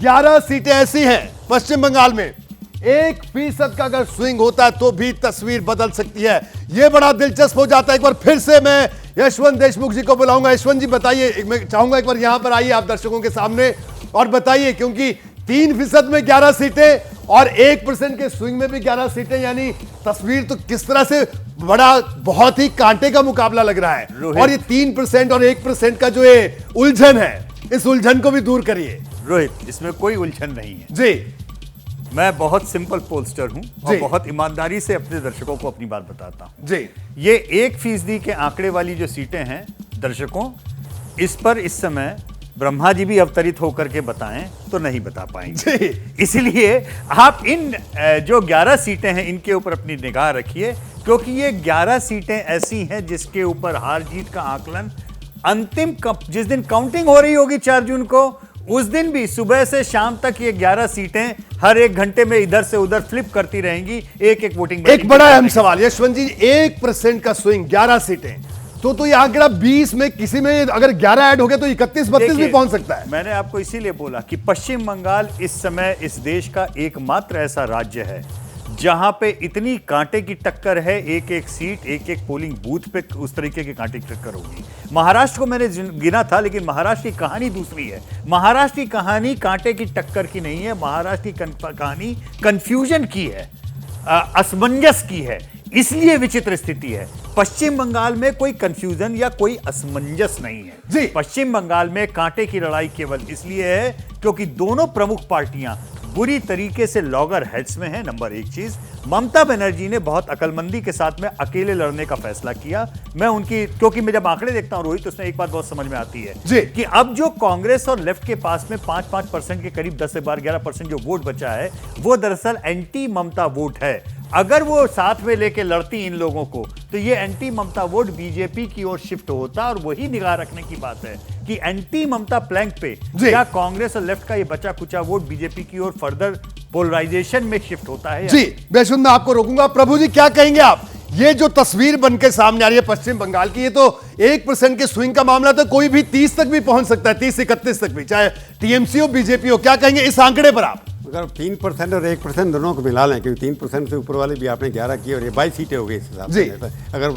11 सीटें ऐसी हैं पश्चिम बंगाल में 1% का अगर स्विंग होता है तो भी तस्वीर बदल सकती है। यह बड़ा दिलचस्प हो जाता है। एक बार फिर से मैं यशवंत देशमुख जी को बुलाऊंगा। यशवंत जी बताइए, मैं चाहूंगा एक बार यहां पर आइए आप दर्शकों के सामने और बताइए, क्योंकि 3% में 11 सीटें और 1% के स्विंग में भी 11 सीटें, यानी तस्वीर तो किस तरह से बड़ा, बहुत ही कांटे का मुकाबला लग रहा है। और ये 3% और 1% का जो ये उलझन है, इस उलझन को भी दूर करिए। रोहित, इसमें कोई उलझन नहीं है जी। मैं बहुत सिंपल पोलस्टर हूं और बहुत ईमानदारी से अपने दर्शकों को अपनी बात बताता हूं। जी, ये 1% के आंकड़े वाली जो सीटें हैं दर्शकों, इस पर इस समय ब्रह्मा जी भी अवतरित होकर के बताएं तो नहीं बता पाएंगे। इसलिए आप इन जो 11 सीटें हैं इनके ऊपर अपनी निगाह रखिए, क्योंकि ये 11 सीटें ऐसी हैं जिसके ऊपर हार जीत का आकलन जिस दिन काउंटिंग हो रही होगी 4 जून को, उस दिन भी सुबह से शाम तक ये 11 सीटें हर 1 घंटे में इधर से उधर फ्लिप करती रहेंगी, एक वोटिंग। एक बड़ा अहम सवाल यशवंत जी, 1% का स्विंग 11 सीटें, तो ये आंकड़ा 20 में किसी में अगर 11 ऐड हो गया तो 31-32 भी पहुंच सकता है। मैंने आपको इसीलिए बोला कि पश्चिम बंगाल इस समय इस देश का एकमात्र ऐसा राज्य है जहां पे इतनी कांटे की टक्कर है, एक सीट, एक पोलिंग बूथ पे उस तरीके की कांटे की टक्कर होगी। महाराष्ट्र को मैंने गिना था, लेकिन महाराष्ट्र की कहानी दूसरी है। महाराष्ट्र की कहानी कांटे की टक्कर की नहीं है, महाराष्ट्र की कहानी कंफ्यूजन की है, असमंजस की है, इसलिए विचित्र स्थिति है। पश्चिम बंगाल में कोई कंफ्यूजन या कोई असमंजस नहीं है जी। पश्चिम बंगाल में कांटे की लड़ाई केवल इसलिए है क्योंकि दोनों प्रमुख पार्टियां बुरी तरीके से लॉगर हेड्स में है। नंबर 1 चीज, ममता बनर्जी ने बहुत अकलमंदी के साथ में अकेले लड़ने का फैसला किया। मैं उनकी, क्योंकि मैं जब आंकड़े देखता हूं रोहित, उसमें एक बात बहुत समझ में आती है जी। कि अब जो कांग्रेस और लेफ्ट के पास में 5% के करीब 10 से 11% जो वोट बचा है, वो दरअसल एंटी ममता वोट है। अगर वो साथ में लेके लड़ती इन लोगों को, तो ये एंटी ममता वोट बीजेपी की ओर शिफ्ट होता। और वही निगाह रखने की बात है कि एंटी ममता प्लैंक पे क्या कांग्रेस और लेफ्ट का ये बचा कुचा वोट बीजेपी की ओर फर्दर पोलराइजेशन में शिफ्ट होता है। जी बेशुद मैं आपको रोकूंगा। प्रभु जी क्या कहेंगे आप? ये जो तस्वीर बनके सामने आ रही है पश्चिम बंगाल की, ये तो 1% के स्विंग का मामला, तो कोई भी 30 तक भी पहुंच सकता है, 30-31 तक भी, चाहे टीएमसी हो बीजेपी हो। क्या कहेंगे इस आंकड़े पर आप? अगर 3% और 1% दोनों को मिला लें, क्योंकि 3% से ऊपर वाले भी आपने 11 किए और ये 22 सीटें हो गई इस हिसाब से। अगर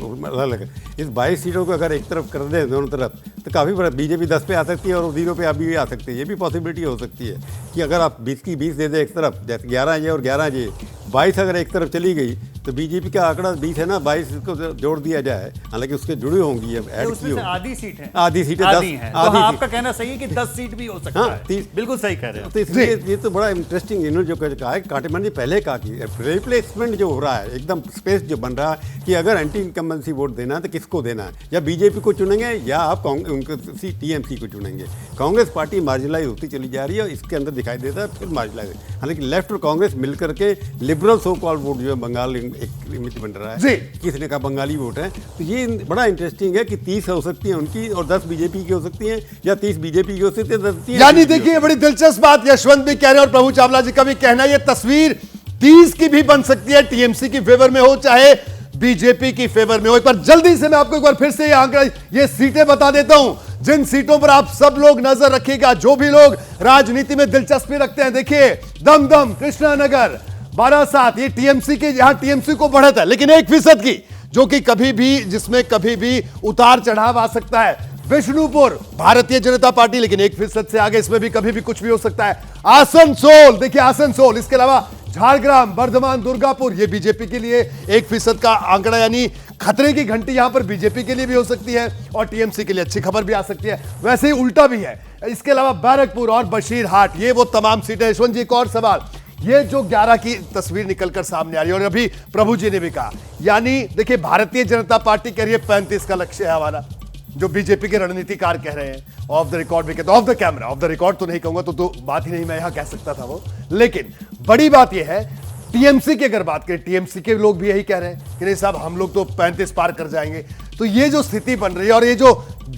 अलग इस 22 सीटों को अगर एक तरफ कर दें दोनों तरफ, तो काफ़ी बड़ा, बीजेपी 10 पे आ सकती है और 0 पे अभी भी आ सकती है। ये भी पॉसिबिलिटी हो सकती है कि अगर आप 20 की 20 दे दें एक तरफ, जैसे 11 ये और 11 ये, 22 अगर एक तरफ चली गई तो बीजेपी का आंकड़ा 20 है ना, 22 को जोड़ दिया जाए, हालांकि उसके जुड़ी होंगी, ऐड की होगी। आधी सीट है, आधी सीटें 10 हैं। तो हाँ, आपका कहना सही है कि 10 सीट भी हो सकता है। बिल्कुल सही कह रहे हैं। तो इसलिए ये तो बड़ा इंटरेस्टिंग, इन्होंने जो कहा है, कांटेमान जी पहले कहा कि रिप्लेसमेंट जो हो रहा है, एकदम स्पेस जो बन रहा है कि अगर एंटी इनकम्बेंसी वोट देना है तो किसको देना है, या बीजेपी को चुनेंगे या आप टीएमसी को चुनेंगे। कांग्रेस पार्टी मार्जिनलाइज होती चली जा रही है और इसके अंदर दिखाई देता है फिर मार्जिनलाइज। हालांकि लेफ्ट और कांग्रेस मिलकर के लिबरल सो कॉल्ड वोट जो है बंगाल एक इमेज बन रहा है, किसने कहा बंगाली वोट है, तो ये बड़ा इंटरेस्टिंग है कि 30 हो सकती है उनकी और 10 बीजेपी की हो सकती है, या 30 बीजेपी की हो सकती है, 10 यानी देखिए बड़ी दिलचस्प बात यशवंत भी कह रहे हैं और प्रभु चावला जी का भी कहना है, ये तस्वीर 30 की भी बन सकती है, टीएमसी की फेवर में हो चाहे बीजेपी की फेवर में हो। एक बार जल्दी से मैं आपको एक बार फिर से ये आंकड़ा, ये सीटें बता देता हूं जिन सीटों पर आप सब लोग नजर रखिएगा, जो भी लोग राजनीति में दिलचस्पी रखते हैं। देखिए दमदम, कृष्णानगर, बारासात, ये टीएमसी के, यहां टीएमसी को बढ़त है, लेकिन 1% की, जो कि कभी भी, जिसमें कभी भी उतार चढ़ाव आ सकता है। विष्णुपुर, भारतीय जनता पार्टी, लेकिन 1% से आगे, इसमें भी कभी भी कुछ भी हो सकता है। आसनसोल, देखिए आसनसोल, इसके अलावा झारग्राम, बर्धमान, दुर्गापुर, ये बीजेपी के लिए 1% का आंकड़ा, यानी खतरे की घंटी यहां पर बीजेपी के लिए भी हो सकती है और टीएमसी के लिए अच्छी खबर भी आ सकती है। वैसे ही उल्टा भी है। इसके अलावा बैरकपुर और बशीरहाट, ये वो तमाम सीटें। यशवंत जी एक और सवाल, ये जो 11 की तस्वीर निकलकर सामने आ रही है और अभी प्रभु जी ने भी कहा, यानी देखिए भारतीय जनता पार्टी कह रही है 35 का लक्ष्य है हमारा, जो बीजेपी के रणनीतिकार कह रहे हैं। ऑफ द रिकॉर्ड भी कहते, of the camera, of the record तो नहीं कहूंगा, तो बात ही नहीं मैं यहां कह सकता था वो। लेकिन बड़ी बात यह है, टीएमसी की अगर बात करें, टीएमसी के लोग भी यही कह रहे हैं कि नहीं साहब हम लोग तो 35 पार कर जाएंगे। तो ये जो स्थिति बन रही है और ये जो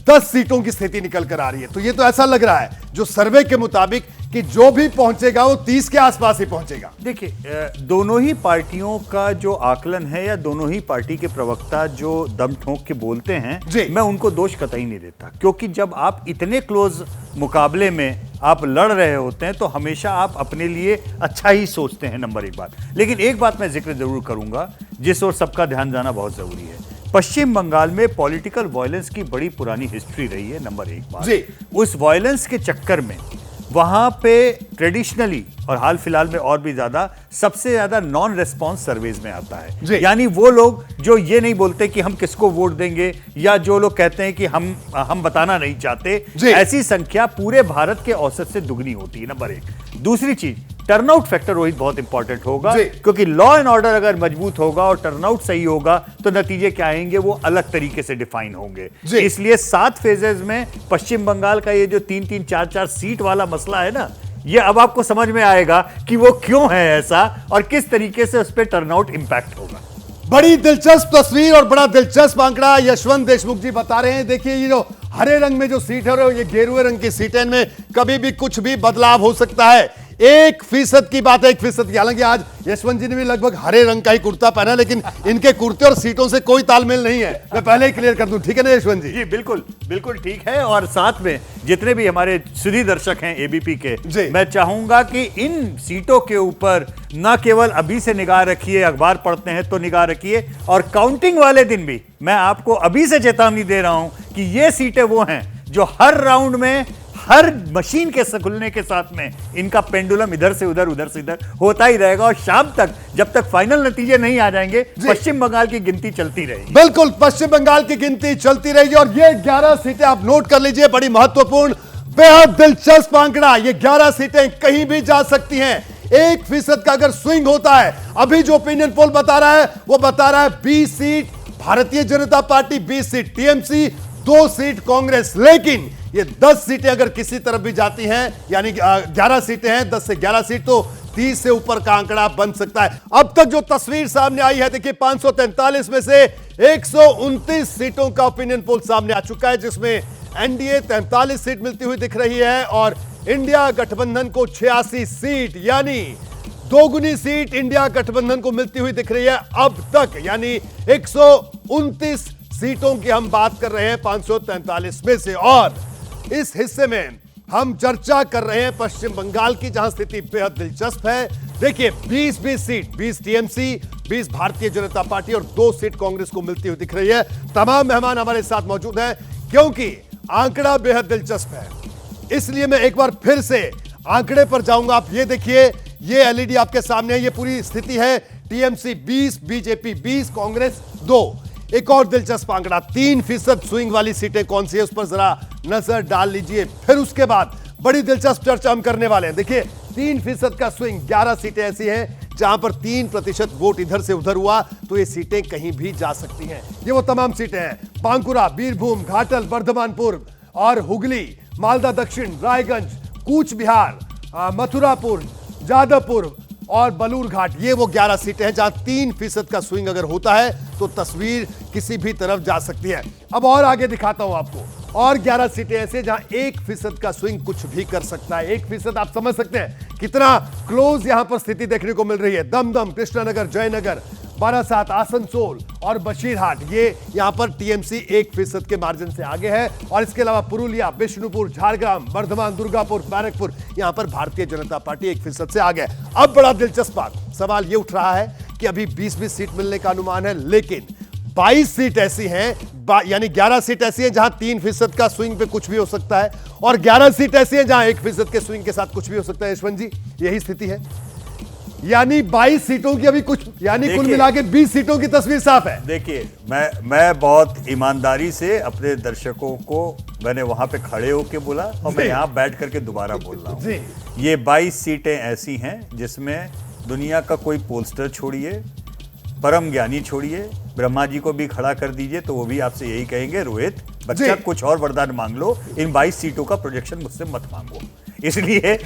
10 सीटों की स्थिति निकल कर आ रही है, तो ये तो ऐसा लग रहा है जो सर्वे के मुताबिक कि जो भी पहुंचेगा वो 30 के आसपास ही पहुंचेगा। देखिए दोनों ही पार्टियों का जो आकलन है, या दोनों ही पार्टी के प्रवक्ता जो दम ठोंक के बोलते हैं, मैं उनको दोष कतई नहीं देता, क्योंकि जब आप इतने क्लोज मुकाबले में आप लड़ रहे होते हैं तो हमेशा आप अपने लिए अच्छा ही सोचते हैं, नंबर 1 बात। लेकिन एक बात मैं जिक्र जरूर करूंगा जिस ओर सबका ध्यान जाना बहुत जरूरी है। पश्चिम बंगाल में पॉलिटिकल वायलेंस की बड़ी पुरानी हिस्ट्री रही है, नंबर 1 बात। उस वायलेंस के चक्कर में वहां पे ट्रेडिशनली और हाल फिलहाल में और भी ज्यादा, सबसे ज्यादा नॉन रेस्पॉन्स सर्वेज में आता है। यानी वो लोग जो ये नहीं बोलते कि हम किसको वोट देंगे, या जो लोग कहते हैं कि हम बताना नहीं चाहते, ऐसी संख्या पूरे भारत के औसत से दुगनी होती है, नंबर 1। दूसरी चीज, टर्नआउट फैक्टर रोहित बहुत इंपॉर्टेंट होगा, क्योंकि लॉ एंड ऑर्डर अगर मजबूत होगा और टर्नआउट सही होगा तो नतीजे क्या आएंगे वो अलग तरीके से डिफाइन होंगे। इसलिए 7 फेजेस में पश्चिम बंगाल का ये जो 3-3, 4-4 सीट वाला मसला है ना, ये अब आपको समझ में आएगा कि वो क्यों है ऐसा और किस तरीके से उस पर टर्नआउट इंपैक्ट होगा। बड़ी दिलचस्प तस्वीर और बड़ा दिलचस्प आंकड़ा यशवंत देशमुख जी बता रहे हैं। देखिए ये जो हरे रंग में जो सीट है और ये गेरुए रंग की सीट है, इनमें कभी भी कुछ भी बदलाव हो सकता है। 1% की बात है, 1% की। हालांकि आज यशवंत जी ने भी लगभग हरे रंग का ही कुर्ता पहना, लेकिन इनके कुर्ते और सीटों से कोई तालमेल नहीं है। मैं पहले ही क्लियर कर दूं, ठीक है ना यशवंत जी? जी बिल्कुल बिल्कुल ठीक है। और साथ में जितने भी हमारे सुधी दर्शक हैं एबीपी के, मैं चाहूंगा कि इन सीटों के ऊपर न केवल अभी से निगाह रखिए, अखबार पढ़ते हैं तो निगाह रखिए, और काउंटिंग वाले दिन भी मैं आपको अभी से चेतावनी दे रहा हूं कि ये सीटें वो हैं जो हर राउंड में, हर मशीन के खुलने के साथ में इनका पेंडुलम इधर से उधर, उधर से इधर होता ही रहेगा, और शाम तक जब तक फाइनल नतीजे नहीं आ जाएंगे पश्चिम बंगाल की गिनती चलती रहेगी। बिल्कुल, पश्चिम बंगाल की गिनती चलती रहेगी। और ये 11 सीटें आप नोट कर लीजिए, बड़ी महत्वपूर्ण, बेहद दिलचस्प आंकड़ा। ये 11 सीटें कहीं भी जा सकती हैं। 1% का अगर स्विंग होता है, अभी जो ओपिनियन पोल बता रहा है वो बता रहा है 20 seat Bharatiya Janata party, 20 seat TMC, 2 seat Congress. लेकिन ये 10 सीटें अगर किसी तरफ भी जाती हैं, यानी 11 सीटें हैं, 10 से 11 सीट, तो 30 से ऊपर का आंकड़ा बन सकता है। अब तक जो तस्वीर सामने आई है, देखिए 543 में से 129 सीटों का ओपिनियन पोल सामने आ चुका है, जिसमें एनडीए 43 सीट मिलती हुई दिख रही है और इंडिया गठबंधन को 86 सीट, यानी दोगुनी सीट इंडिया गठबंधन को मिलती हुई दिख रही है अब तक। यानी 129 सीटों की हम बात कर रहे हैं 543 में से। और इस हिस्से में हम चर्चा कर रहे हैं पश्चिम बंगाल की, जहां स्थिति बेहद दिलचस्प है। देखिए 20 seat, 20 TMC, 20 Bharatiya Janata party और 2 सीट कांग्रेस को मिलती हुई दिख रही है। तमाम मेहमान हमारे साथ मौजूद हैं, क्योंकि आंकड़ा बेहद दिलचस्प है। इसलिए मैं एक बार फिर से आंकड़े पर जाऊंगा। आप ये देखिए, ये एलईडी आपके सामने है, ये पूरी स्थिति है। TMC 20, BJP 20, Congress 2। एक और दिलचस्प आंकड़ा, 3% स्विंग वाली सीटें कौन सी है, उस पर जरा नजर डाल लीजिए। फिर उसके बाद बड़ी दिलचस्प चर्चा हम करने वाले हैं। देखिए 3% का स्विंग, 11 सीटें ऐसी हैं जहां पर 3% वोट इधर से उधर हुआ तो ये सीटें कहीं भी जा सकती हैं। ये वो तमाम सीटें हैं, बांकुरा, बीरभूम, घाटल, बर्धमानपुर और हुगली, मालदा दक्षिण, रायगंज, कूच बिहार, मथुरापुर, जादवपुर और बलूरघाट। ये वो 11 सीटें हैं जहां 3% का स्विंग अगर होता है तो तस्वीर किसी भी तरफ जा सकती है। अब और आगे दिखाता हूं आपको, और 11 सीटें ऐसे जहां 1% का स्विंग कुछ भी कर सकता है। 1% आप समझ सकते हैं कितना क्लोज यहां पर स्थिति देखने को मिल रही है। दमदम, कृष्णानगर, जयनगर, बारासात, आसनसोल और बशीरहाट, ये यहां पर टीएमसी 1% के मार्जिन से आगे है। और इसके अलावा पुरुलिया, बिष्णुपुर, झारग्राम, बर्धमान, दुर्गापुर, बैरकपुर, यहां पर भारतीय जनता पार्टी 1% से आगे है। अब बड़ा दिलचस्प बात, सवाल ये उठ रहा है कि अभी 20 सीट मिलने का अनुमान है, लेकिन 22 सीट ऐसी हैं, यानी 11 सीट ऐसी हैं जहां 3% का स्विंग पे कुछ भी हो सकता है, और 11 सीट ऐसी हैं जहां 1% के स्विंग के साथ कुछ भी हो सकता है। यशवंत जी, यही स्थिति है। यानी 22 सीटों की अभी कुछ, यानी कुल मिला के 20 सीटों की तस्वीर साफ है। देखिए मैं बहुत ईमानदारी से अपने दर्शकों को मैंने वहां पे खड़े होके बोला और मैं यहां बैठ करके दोबारा बोल रहा हूं। ये 22 सीटें ऐसी हैं जिसमें दुनिया का कोई पोस्टर छोड़िए, परम ज्ञानी छोड़िए, ब्रह्मा जी को भी खड़ा कर दीजिए तो वो भी आपसे यही कहेंगे, रोहित बच्चा कुछ और वरदान मांग लो, इन 22 सीटों का प्रोजेक्शन मुझसे मत मांगो। इसलिए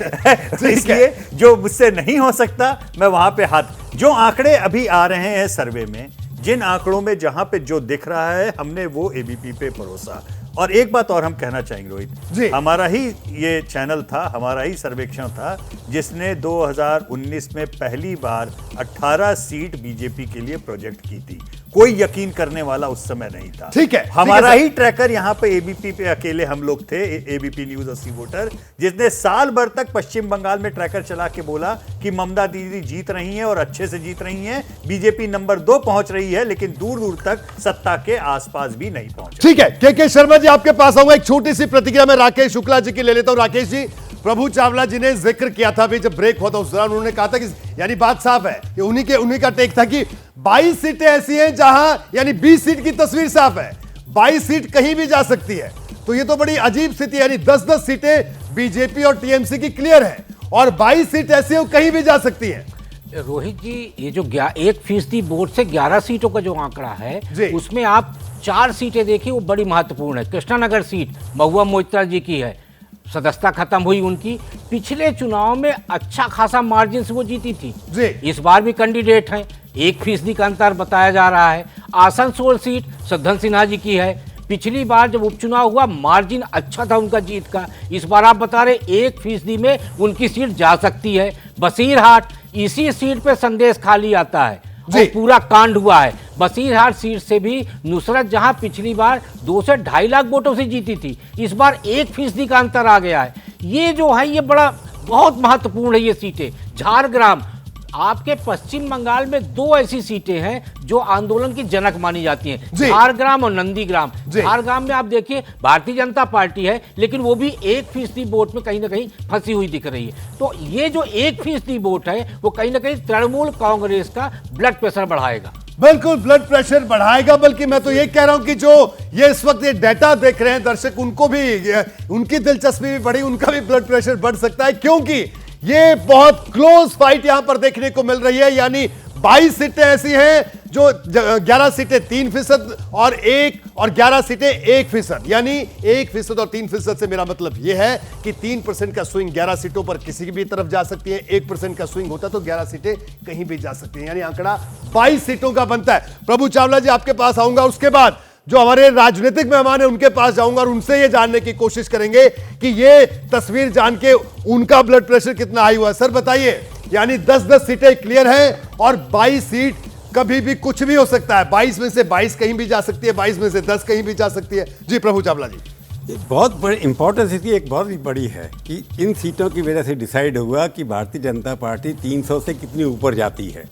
जो मुझसे नहीं हो सकता मैं वहां पे हाथ, जो आंकड़े अभी आ रहे हैं सर्वे में, जिन आंकड़ों में जहां पे जो दिख रहा है, हमने वो एबीपी पे भरोसा। और एक बात और हम कहना चाहेंगे रोहित जी, हमारा ही ये चैनल था, हमारा ही सर्वेक्षण था जिसने 2019 में पहली बार 18 सीट बीजेपी के लिए प्रोजेक्ट की थी। कोई यकीन करने वाला उस समय नहीं था। ठीक है, हमारा ही ट्रैकर यहाँ पे एबीपी पे अकेले हम लोग थे, एबीपी न्यूज और सी वोटर, जिसने साल भर तक पश्चिम बंगाल में ट्रैकर चला के बोला कि ममता दीदी जीत रही हैं और अच्छे से जीत रही हैं, बीजेपी नंबर 2 पहुंच रही है, लेकिन दूर दूर तक सत्ता के आसपास भी नहीं पहुंच। ठीक है, के शर्मा जी आपके पास आऊंगा। एक छोटी सी प्रतिक्रिया मैं राकेश शुक्ला जी की ले लेता हूं। राकेश जी, प्रभु चावला जी ने जिक्र किया था अभी जब ब्रेक हुआ था, उस दौरान उन्होंने कहा था कि यानी बात साफ है कि उन्हीं का टेक था कि 22 सीटें ऐसी हैं जहां, यानी 20 सीट की तस्वीर साफ है, 22 सीट कहीं भी जा सकती है। तो ये तो बड़ी अजीब स्थिति है, यानी 10-10 सीटें बीजेपी और टीएमसी की क्लियर है और 22 सीट ऐसी हो कहीं भी जा सकती है। रोहित जी, ये जो 1% वोट से 11 सीटों का जो आंकड़ा है, उसमें आप 4 सीटें देखिए, वो बड़ी महत्वपूर्ण है। कृष्णानगर सीट महुआ मोइत्रा जी की है, सदस्यता खत्म हुई उनकी, पिछले चुनाव में अच्छा खासा मार्जिन से वो जीती थी, इस बार भी कैंडिडेट हैं। 1% का अंतर बताया जा रहा है। आसनसोल सीट सद्धन सिन्हा जी की है। पिछली बार जब उपचुनाव हुआ मार्जिन अच्छा था उनका जीत का, इस बार आप बता रहे 1% में उनकी सीट जा सकती है। बसीरहाट, इसी सीट पे संदेश खाली आता है और पूरा कांड हुआ है। बसीरहाट सीट से भी नुसरत जहां पिछली बार 2 से 2.5 लाख वोटों से जीती थी, इस बार 1% का अंतर आ गया है। ये जो है ये बड़ा बहुत महत्वपूर्ण है ये सीटें। झारग्राम, आपके पश्चिम बंगाल में 2 ऐसी सीटें हैं जो आंदोलन की जनक मानी जाती हैं, झारग्राम और नंदीग्राम। झारग्राम में आप देखिए भारतीय जनता पार्टी है, लेकिन वो भी 1% वोट में कहीं ना कहीं फंसी हुई दिख रही है। तो ये जो 1% वोट है वो कहीं ना कहीं तृणमूल कांग्रेस का ब्लड प्रेशर बढ़ाएगा। बिल्कुल ब्लड प्रेशर बढ़ाएगा, बल्कि मैं तो ये कह रहा हूं कि जो ये इस वक्त ये डेटा देख रहे हैं दर्शक, उनको भी उनकी दिलचस्पी भी बढ़ी, उनका भी ब्लड प्रेशर बढ़ सकता है, क्योंकि ये बहुत क्लोज फाइट यहां पर देखने को मिल रही है। यानी 22 सीटें ऐसी हैं जो 11 सीटें 3% और 11 सीटें 1%, यानी 1% और 3% से मेरा मतलब यह है कि 3% का स्विंग 11 सीटों पर किसी भी तरफ जा सकती है, 1% का स्विंग होता तो 11 सीटें कहीं भी जा सकती हैं, यानी आंकड़ा 22 सीटों का बनता है। प्रभु चावला जी आपके पास आऊंगा, उसके बाद जो हमारे राजनीतिक मेहमान है उनके पास जाऊंगा और उनसे ये जानने की कोशिश करेंगे कि ये तस्वीर जान के उनका ब्लड प्रेशर कितना हाई हुआ है। सर बताइए, यानी 10-10 सीटें क्लियर हैं और 22 सीट कभी भी कुछ भी हो सकता है, 22 में से 22 कहीं भी जा सकती है, 22 में से 10 कहीं भी जा सकती है। जी प्रभु चावला जी। बहुत बड़ी इंपॉर्टेंस इसकी एक बहुत ही बड़ी है कि इन सीटों की वजह से डिसाइड हुआ कि भारतीय जनता पार्टी 300 से कितनी ऊपर जाती है।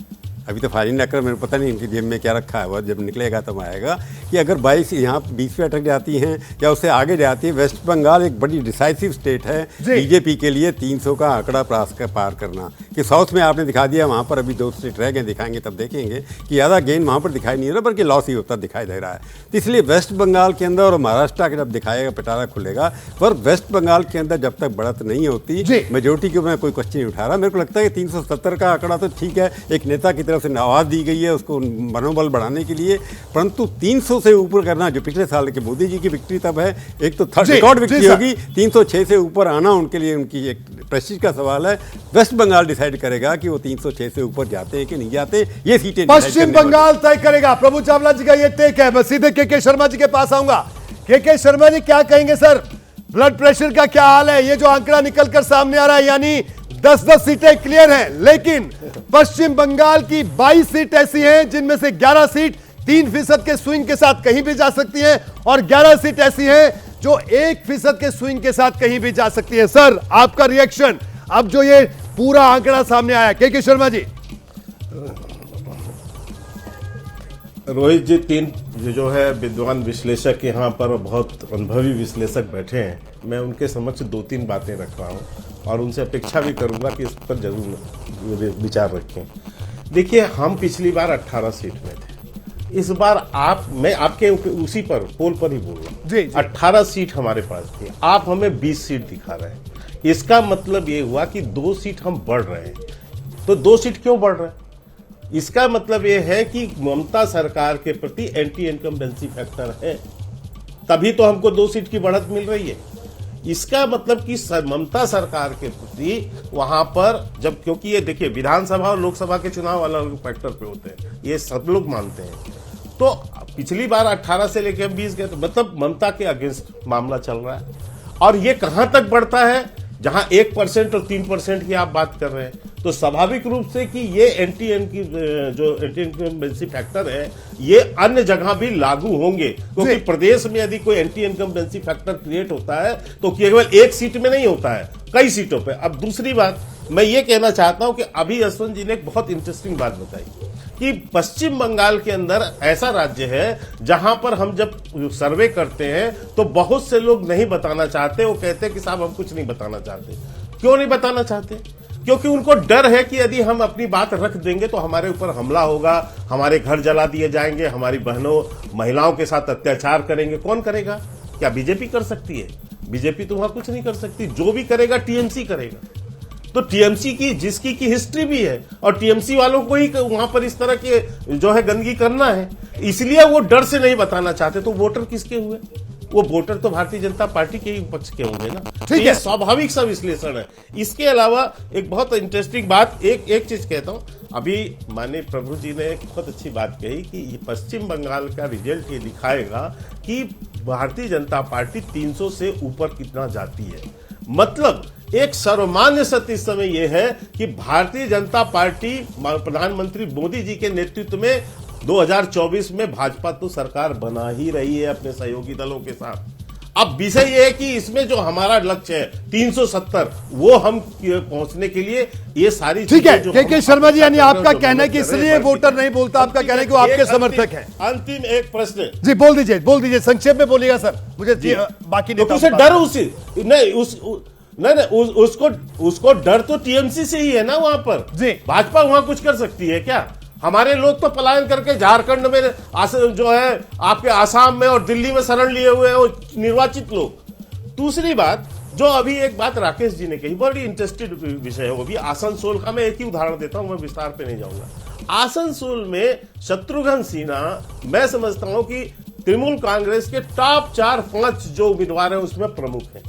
अभी तो फाइनल नक्कर मेरे पता नहीं इनकी जेब में क्या रखा है, वो जब निकलेगा तब आएगा कि अगर 22 यहाँ 20 पे अटक जाती हैं या उससे आगे जाती है। वेस्ट बंगाल एक बड़ी डिसाइसिव स्टेट है बीजेपी के लिए 300 का आंकड़ा पार करना। कि साउथ में आपने दिखा दिया, वहाँ पर अभी 2 स्टेट रह गए, दिखाएंगे तब देखेंगे कि ज़्यादा गेन वहाँ पर दिखाई नहीं दे रहा, बल्कि लॉस ही होता दिखाई दे रहा है। तो इसलिए वेस्ट बंगाल के अंदर और महाराष्ट्र के जब दिखाएगा पिटारा खुलेगा, पर वेस्ट बंगाल के अंदर जब तक बढ़त नहीं होती, मेजोरिटी के ऊपर कोई क्वेश्चन नहीं उठा रहा। मेरे को लगता है कि 370 का आंकड़ा तो ठीक है, एक नेता की तरफ से आवाज़ दी गई है उसको मनोबल बढ़ाने के लिए, परंतु 300 से ऊपर करना, जो पिछले साल के मोदी जी की विक्ट्री तब है, एक तो थर्ड रिकॉर्ड विक्ट्री होगी, 306 से ऊपर आना उनके लिए उनकी एक प्रेस्टीज का सवाल है। वेस्ट बंगाल डिसाइड करेगा कि वो 306 से ऊपर जाते हैं कि नहीं जाते, ये सीटें पश्चिम बंगाल तय करेगा। प्रभु चावला जी का ये टेक है। मैं सीधे के शर्मा जी के पास आऊंगा। के शर्मा जी क्या कहेंगे सर, ब्लड प्रेशर का क्या हाल है? ये जो आंकड़ा निकलकर सामने आ रहा है, यानी 10-10 सीटें क्लियर हैं, लेकिन पश्चिम बंगाल की 22 सीट ऐसी हैं जिनमें से 11 सीट 3% के स्विंग के साथ कहीं भी जा सकती हैं और 11 सीट ऐसी हैं जो 1% के स्विंग के साथ कहीं भी जा सकती है। सर आपका रिएक्शन अब जो ये पूरा आंकड़ा सामने आया। के शर्मा जी। रोहित जी, 3 जो है विद्वान विश्लेषक यहाँ पर बहुत अनुभवी विश्लेषक बैठे हैं, मैं उनके समक्ष 2-3 बातें रख रहा हूँ और उनसे अपेक्षा भी करूँगा कि इस पर जरूर विचार रखें। देखिए, हम पिछली बार 18 सीट में थे, इस बार मैं आपके उसी पर पोल पर ही बोल रहा हूँ। 18 सीट हमारे पास थी, आप हमें 20 सीट दिखा रहे हैं। इसका मतलब ये हुआ कि 2 सीट हम बढ़ रहे हैं। तो 2 सीट क्यों बढ़ रहे हैं? इसका मतलब ये है कि ममता सरकार के प्रति एंटी इनकम्बेंसी फैक्टर है, तभी तो हमको 2 सीट की बढ़त मिल रही है। इसका मतलब कि ममता सरकार के प्रति वहां पर जब, क्योंकि ये देखिए विधानसभा और लोकसभा के चुनाव अलग अलग फैक्टर पे होते हैं, ये सब लोग मानते हैं। तो पिछली बार 18 से लेकर 20 गए, तो मतलब ममता के अगेंस्ट मामला चल रहा है। और ये कहां तक बढ़ता है, जहां 1% और 3% की आप बात कर रहे हैं, तो स्वाभाविक रूप से कि ये एंटी इनकम्बेंसी फैक्टर है, ये अन्य जगह भी लागू होंगे, क्योंकि प्रदेश में यदि कोई एंटी इनकम्बेंसी फैक्टर क्रिएट होता है तो केवल एक सीट में नहीं होता है, कई सीटों पे। अब दूसरी बात मैं ये कहना चाहता हूं कि अभी यशवंत जी ने एक बहुत इंटरेस्टिंग बात बताई कि पश्चिम बंगाल के अंदर ऐसा राज्य है जहां पर हम जब सर्वे करते हैं तो बहुत से लोग नहीं बताना चाहते, वो कहते हैं कि साहब हम कुछ नहीं बताना चाहते। क्यों नहीं बताना चाहते? क्योंकि उनको डर है कि यदि हम अपनी बात रख देंगे तो हमारे ऊपर हमला होगा, हमारे घर जला दिए जाएंगे, हमारी बहनों महिलाओं के साथ अत्याचार करेंगे। कौन करेगा? क्या बीजेपी कर सकती है? बीजेपी तो वहां कुछ नहीं कर सकती, जो भी करेगा टीएमसी करेगा। तो टीएमसी की जिसकी की हिस्ट्री भी है, और टीएमसी वालों को ही वहां पर इस तरह के जो है गंदगी करना है, इसलिए वो डर से नहीं बताना चाहते। तो वोटर किसके हुए? वो वोटर तो भारतीय जनता पार्टी के ही पक्ष के होंगे ना। तो है। ये स्वाभाविक सा विश्लेषण है। इसके अलावा एक बहुत इंटरेस्टिंग बात, एक चीज कहता हूं, अभी माननीय प्रभु जी ने एक बहुत अच्छी बात कही कि ये पश्चिम बंगाल का रिजल्ट ये दिखाएगा कि भारतीय जनता पार्टी 300 से ऊपर कितना जाती है। मतलब एक सर्वमान्य सत्य इस समय यह है कि भारतीय जनता पार्टी प्रधानमंत्री मोदी जी के नेतृत्व में 2024 में भाजपा तो सरकार बना ही रही है अपने सहयोगी दलों के साथ। अब विषय यह है कि इसमें जो हमारा लक्ष्य है 370, वो हम पहुंचने के लिए ये सारी ठीक है। जो के शर्मा जी, यानी आपका कहना है कि इसलिए वोटर नहीं बोलता, आपका कहना है कि वो आपके समर्थक हैं। अंतिम एक प्रश्न जी बोल दीजिए, संक्षेप में बोलिएगा सर, मुझे बाकी तो उसे डर उसी नहीं उसको डर तो टीएमसी से ही है ना वहां पर जी। भाजपा वहां कुछ कर सकती है क्या? हमारे लोग तो पलायन करके झारखंड में जो है आपके आसाम में और दिल्ली में शरण लिए हुए हैं निर्वाचित लोग। दूसरी बात, जो अभी एक बात राकेश जी ने कही, बड़ी इंटरेस्टेड विषय है वो भी। आसनसोल का मैं एक ही उदाहरण देता हूं, मैं विस्तार पे नहीं जाऊंगा। आसनसोल में शत्रुघ्न सिन्हा, मैं समझता हूं कि तृणमूल कांग्रेस के टॉप 4-5 जो उम्मीदवार हैं उसमें प्रमुख हैं,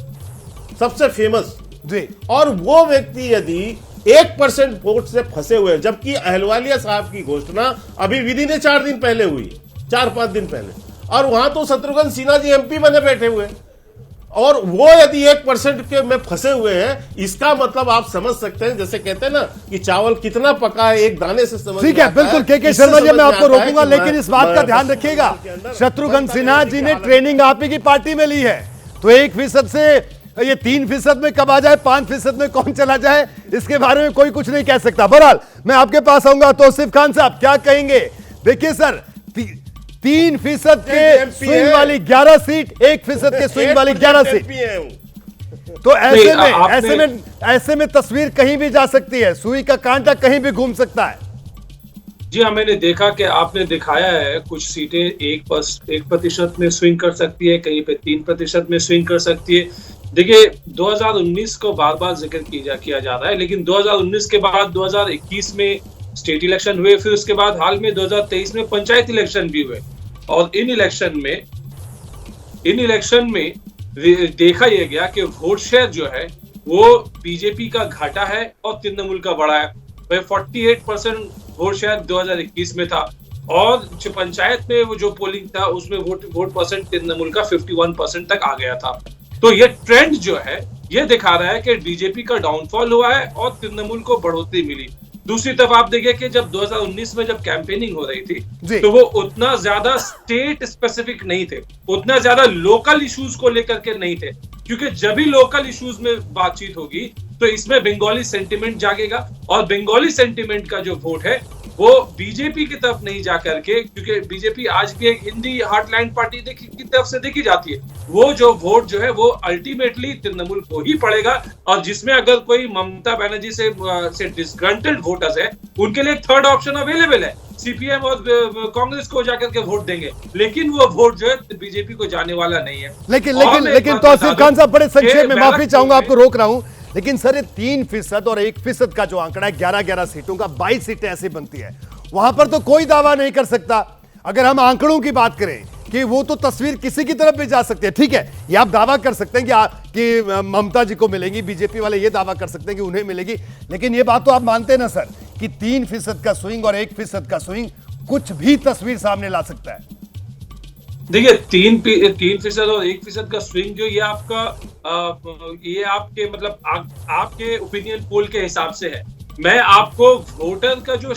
सबसे फेमस जी। और वो व्यक्ति यदि 1% वोट से फंसे हुए, जबकि अहलवालिया साहब की घोषणा अभी विधि ने 4 दिन पहले हुई, 4-5 दिन पहले, और वहां तो शत्रुघ्न सिन्हा जी एमपी बने बैठे हुए, और वो यदि 1% के में फंसे हुए हैं, इसका मतलब आप समझ सकते हैं, जैसे कहते हैं ना कि चावल कितना पका है एक दाने से समझ। ठीक है, बिल्कुल के शर्मा जी, मैं आपको रोकूंगा, लेकिन इस बात का ध्यान रखिएगा, शत्रुघ्न सिन्हा जी ने ट्रेनिंग आप ही की पार्टी में ली है, तो 1% से ये 3% में कब आ जाए, 5% में कौन चला जाए, इसके बारे में कोई कुछ नहीं कह सकता। बहरहाल मैं आपके पास आऊंगा, तौसीफ खान साहब क्या कहेंगे? देखिए सर, 3% के स्विंग वाली 11 सीट, 1% के स्विंग वाली 11 सीट, तो ऐसे में तस्वीर कहीं भी जा सकती है, सुई का कांटा कहीं भी घूम सकता है। जी हाँ, मैंने देखा कि आपने दिखाया है कुछ सीटें 1% में स्विंग कर सकती है, कहीं पे 3% में स्विंग कर सकती है। देखिए 2019 को बार बार जिक्र किया जा रहा है, लेकिन 2019 के बाद 2021 में स्टेट इलेक्शन हुए, फिर उसके बाद हाल में 2023 में पंचायत इलेक्शन भी हुए, और इन इलेक्शन में देखा यह गया कि वोट शेयर जो है वो बीजेपी का घाटा है और तृणमूल का बढ़ा है। वह 48% वोट शेयर 2021 में था, और जो पंचायत में वो जो पोलिंग था उसमें वोट परसेंट तृणमूल का 51% तक आ गया था। तो ये ट्रेंड जो है ये दिखा रहा है कि बीजेपी का डाउनफॉल हुआ है और तृणमूल को बढ़ोतरी मिली। दूसरी तरफ आप देखिए कि जब 2019 में जब कैंपेनिंग हो रही थी तो वो उतना ज्यादा स्टेट स्पेसिफिक नहीं थे, उतना ज्यादा लोकल इश्यूज को लेकर के नहीं थे, क्योंकि जब भी लोकल इश्यूज में बातचीत होगी तो इसमें बंगाली सेंटिमेंट जागेगा, और बंगाली सेंटिमेंट का जो वोट है वो बीजेपी की तरफ नहीं जा करके, क्योंकि बीजेपी आज भी एक हिंदी हार्टलैंड पार्टी की तरफ से देखी जाती है, वो जो वोट जो है वो अल्टीमेटली तृणमूल को ही पड़ेगा, और जिसमें अगर कोई ममता बनर्जी से डिसग्रंटेड वोटर्स है उनके लिए एक थर्ड ऑप्शन अवेलेबल है, सीपीएम और कांग्रेस को जाकर के वोट देंगे, लेकिन वो वोट जो है बीजेपी को जाने वाला नहीं है। लेकिन तौसीफ खान साहब, बड़े संक्षेप में, माफी चाहूंगा आपको रोक रहा हूं, लेकिन सर ये 3% और 1% का जो आंकड़ा है, 11-11 सीटों का, 22 सीटें ऐसी बनती है, वहां पर तो कोई दावा नहीं कर सकता। अगर हम आंकड़ों की बात करें कि वो तो तस्वीर किसी की तरफ भी जा सकती है, ठीक है, ये आप दावा कर सकते हैं कि ममता जी को मिलेंगी, बीजेपी वाले ये दावा कर सकते हैं कि उन्हें मिलेगी, लेकिन ये बात तो आप मानते हैं ना सर कि 3% का स्विंग और 1% का स्विंग कुछ भी तस्वीर सामने ला सकता है। देखिए 3% और 1% का स्विंग जो ये आपके मतलब आपके ओपिनियन पोल के हिसाब से है। मैं आपको वोटर का जो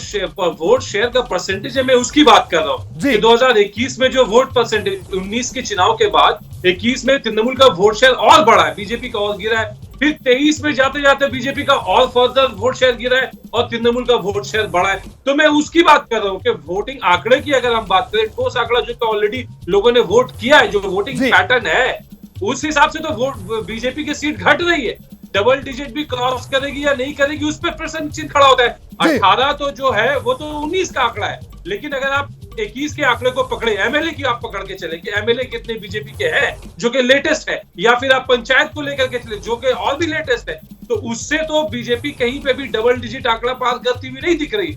वोट शेयर का परसेंटेज है मैं उसकी बात कर रहा हूँ कि 2021 में जो वोट परसेंटेज 19 के चुनाव के बाद 21 में तृणमूल का वोट शेयर और बढ़ा है, बीजेपी का और गिरा है, फिर 23 में जाते जाते बीजेपी का और फर्दर वोट शेयर गिरा है और तृणमूल का वोट शेयर बढ़ा है। तो मैं उसकी बात कर रहा हूँ कि वोटिंग आंकड़े की अगर हम बात करें, ठोस आंकड़ा जो ऑलरेडी लोगों ने वोट किया है, जो वोटिंग पैटर्न है उस हिसाब से तो वोट बीजेपी की सीट घट रही है, डबल डिजिट भी क्रॉस करेगी या नहीं करेगी उस पर प्रश्न चिन्ह खड़ा होता है। 18 तो जो है वो तो 19 का आंकड़ा है, लेकिन अगर आप 21 के आंकड़े को पकड़े, एमएलए की आप पकड़ के चले कि एमएलए कितने बीजेपी के हैं जो कि लेटेस्ट है, या फिर आप पंचायत को लेकर के चले जो कि और भी लेटेस्ट है, तो उससे तो बीजेपी कहीं पे भी डबल डिजिट आंकड़ा पार करती हुई नहीं दिख रही।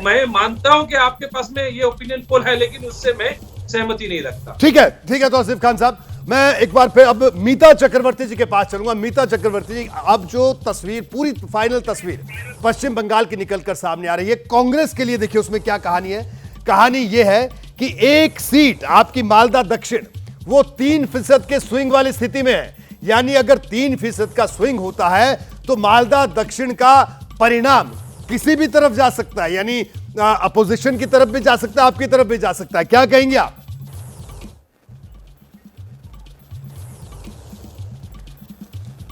मैं मानता हूं कि आपके पास में ये ओपिनियन पोल है, लेकिन उससे मैं सहमति नहीं रखता। ठीक है तौसीफ खान साहब, मैं एक बार फिर अब मीता चक्रवर्ती जी के पास चलूंगा। मीता चक्रवर्ती जी, अब जो तस्वीर, पूरी फाइनल तस्वीर पश्चिम बंगाल की निकलकर सामने आ रही है, कांग्रेस के लिए देखिए उसमें क्या कहानी है। कहानी यह है कि एक सीट आपकी मालदा दक्षिण वो 3% के स्विंग वाली स्थिति में है। यानी अगर 3% का स्विंग होता है तो मालदा दक्षिण का परिणाम किसी भी तरफ जा सकता है, यानी अपोजिशन की तरफ भी जा सकता है, आपकी तरफ भी जा सकता है। क्या कहेंगे आप?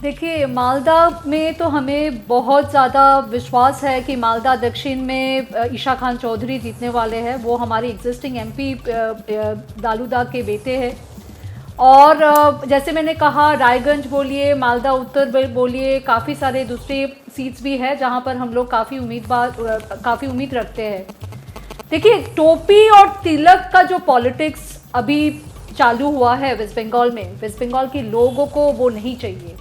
देखिए, मालदा में तो हमें बहुत ज़्यादा विश्वास है कि मालदा दक्षिण में ईशा खान चौधरी जीतने वाले हैं। वो हमारी एग्जिस्टिंग एमपी दालूदा के बेटे हैं। और जैसे मैंने कहा, रायगंज बोलिए, मालदा उत्तर बोलिए, काफ़ी सारे दूसरे सीट्स भी है जहां पर हम लोग काफ़ी उम्मीद रखते हैं। देखिए, टोपी और तिलक का जो पॉलिटिक्स अभी चालू हुआ है वेस्ट बंगाल में, वेस्ट बंगाल के लोगों को वो नहीं चाहिए।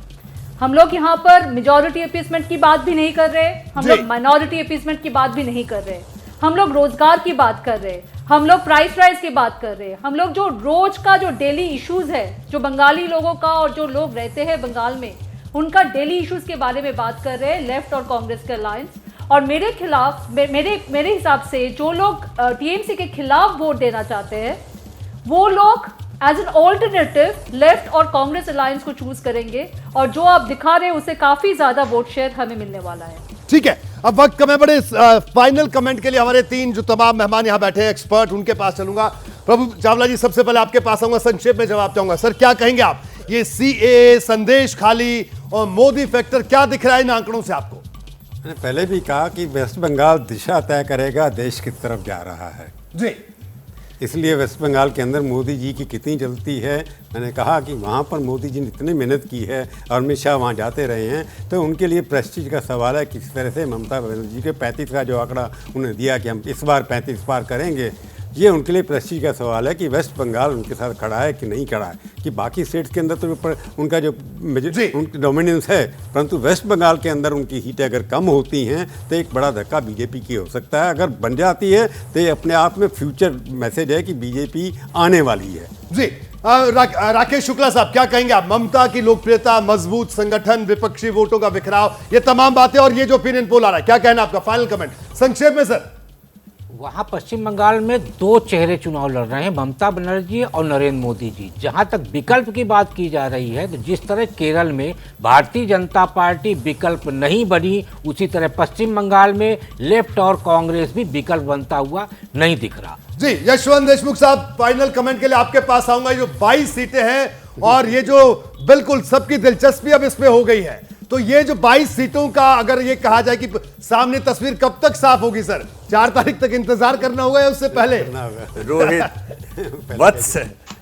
हम लोग यहाँ पर मेजॉरिटी अपीसमेंट की बात भी नहीं कर रहे, हम लोग माइनॉरिटी अपीसमेंट की बात भी नहीं कर रहे, हम लोग रोजगार की बात कर रहे, हम लोग प्राइस राइज की बात कर रहे हैं, हम लोग जो रोज का जो डेली इश्यूज है, जो बंगाली लोगों का और जो लोग रहते हैं बंगाल में, उनका डेली इश्यूज के बारे में बात कर रहे हैं, लेफ्ट और कांग्रेस के अलायंस। और मेरे खिलाफ, मेरे हिसाब से जो लोग टीएमसी के खिलाफ वोट देना चाहते हैं, वो लोग एज एन ऑल्टरनेटिव लेफ्ट और कांग्रेस अलायंस को चूज करेंगे। और जो आप दिखा रहे हैं उससे काफी ज्यादा वोट शेयर हमें मिलने वाला है। ठीक है, अब वक्त कम है, बड़े फाइनल कमेंट के लिए हमारे तीन जो तमाम मेहमान यहां बैठे हैं, एक्सपर्ट, उनके पास चलूंगा। प्रभु चावला जी, सबसे पहले आपके पास आऊंगा, संक्षेप में जवाब चाहूंगा। सर, क्या कहेंगे आप? ये सीएए, संदेश खाली और मोदी फैक्टर, क्या दिख रहा है इन आंकड़ों से आपको? मैंने पहले भी कहा कि वेस्ट बंगाल दिशा तय करेगा देश किस तरफ जा रहा है जी। इसलिए वेस्ट बंगाल के अंदर मोदी जी की कितनी चलती है। मैंने कहा कि वहाँ पर मोदी जी ने इतनी मेहनत की है और अमित शाह वहाँ जाते रहे हैं, तो उनके लिए प्रेस्टीज का सवाल है किस तरह से ममता बनर्जी के 35 का जो आंकड़ा उन्हें दिया कि हम इस बार 35 पार करेंगे, ये उनके लिए प्रेस्टीज का सवाल है कि वेस्ट बंगाल उनके साथ खड़ा है कि नहीं खड़ा है। कि बाकी स्टेट्स के अंदर तो उनका जो उनकी डोमिनेंस है, परंतु वेस्ट बंगाल के अंदर उनकी सीटें अगर कम होती हैं तो एक बड़ा धक्का बीजेपी की हो सकता है। अगर बन जाती है तो ये अपने आप में फ्यूचर मैसेज है कि बीजेपी आने वाली है। जी, राकेश शुक्ला साहब, क्या कहेंगे आप? ममता की लोकप्रियता, मजबूत संगठन, विपक्षी वोटों का बिखराव, ये तमाम बातें और ये जो ओपिनियन पोल आ रहा है, क्या कहना आपका? फाइनल कमेंट संक्षेप में सर। वहाँ पश्चिम बंगाल में दो चेहरे चुनाव लड़ रहे हैं, ममता बनर्जी और नरेंद्र मोदी जी। जहाँ तक विकल्प की बात की जा रही है, तो जिस तरह केरल में भारतीय जनता पार्टी विकल्प नहीं बनी, उसी तरह पश्चिम बंगाल में लेफ्ट और कांग्रेस भी विकल्प बनता हुआ नहीं दिख रहा। जी, यशवंत देशमुख साहब, फाइनल कमेंट के लिए आपके पास आऊंगा। ये जो 22 सीटें हैं और ये जो बिल्कुल सबकी दिलचस्पी अब इसमें हो गई है, तो ये जो 22 सीटों का अगर ये कहा जाए कि सामने तस्वीर कब तक साफ होगी सर? 4 तारीख तक इंतजार करना होगा या उससे पहले? रोहित वत्स,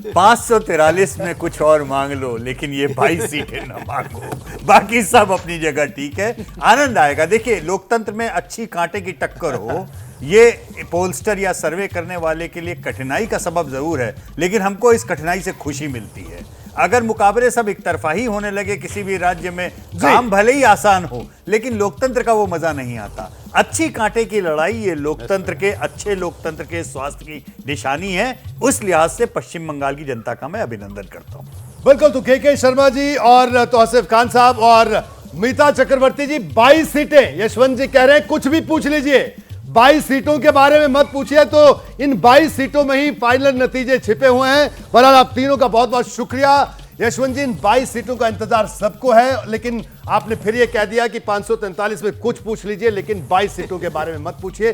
543 में कुछ और मांग लो, लेकिन ये 22 सीटें ना मांगो, बाकी सब अपनी जगह ठीक है। आनंद आएगा। देखिए, लोकतंत्र में अच्छी कांटे की टक्कर हो, ये पोलस्टर या सर्वे करने वाले के लिए कठिनाई का सबब जरूर है, लेकिन हमको इस कठिनाई से खुशी मिलती है। अगर मुकाबले सब एक तरफा ही होने लगे किसी भी राज्य में, काम भले ही आसान हो, लेकिन लोकतंत्र का वो मजा नहीं आता। अच्छी कांटे की लड़ाई ये लोकतंत्र के, अच्छे लोकतंत्र के स्वास्थ्य की निशानी है। उस लिहाज से पश्चिम बंगाल की जनता का मैं अभिनंदन करता हूं। बिल्कुल। तो के शर्मा जी और तौसीफ खान साहब और मीता चक्रवर्ती जी, 22 सीटें, यशवंत जी कह रहे हैं कुछ भी पूछ लीजिए, 22 सीटों के बारे में मत पूछिए, तो इन 22 सीटों में ही फाइनल नतीजे छिपे हुए हैं। बहरहाल आप तीनों का बहुत बहुत शुक्रिया। यशवंत जी, इन 22 सीटों का इंतजार सबको है, लेकिन आपने फिर यह कह दिया कि 543 में कुछ पूछ लीजिए, लेकिन 22 सीटों के बारे में मत पूछिए।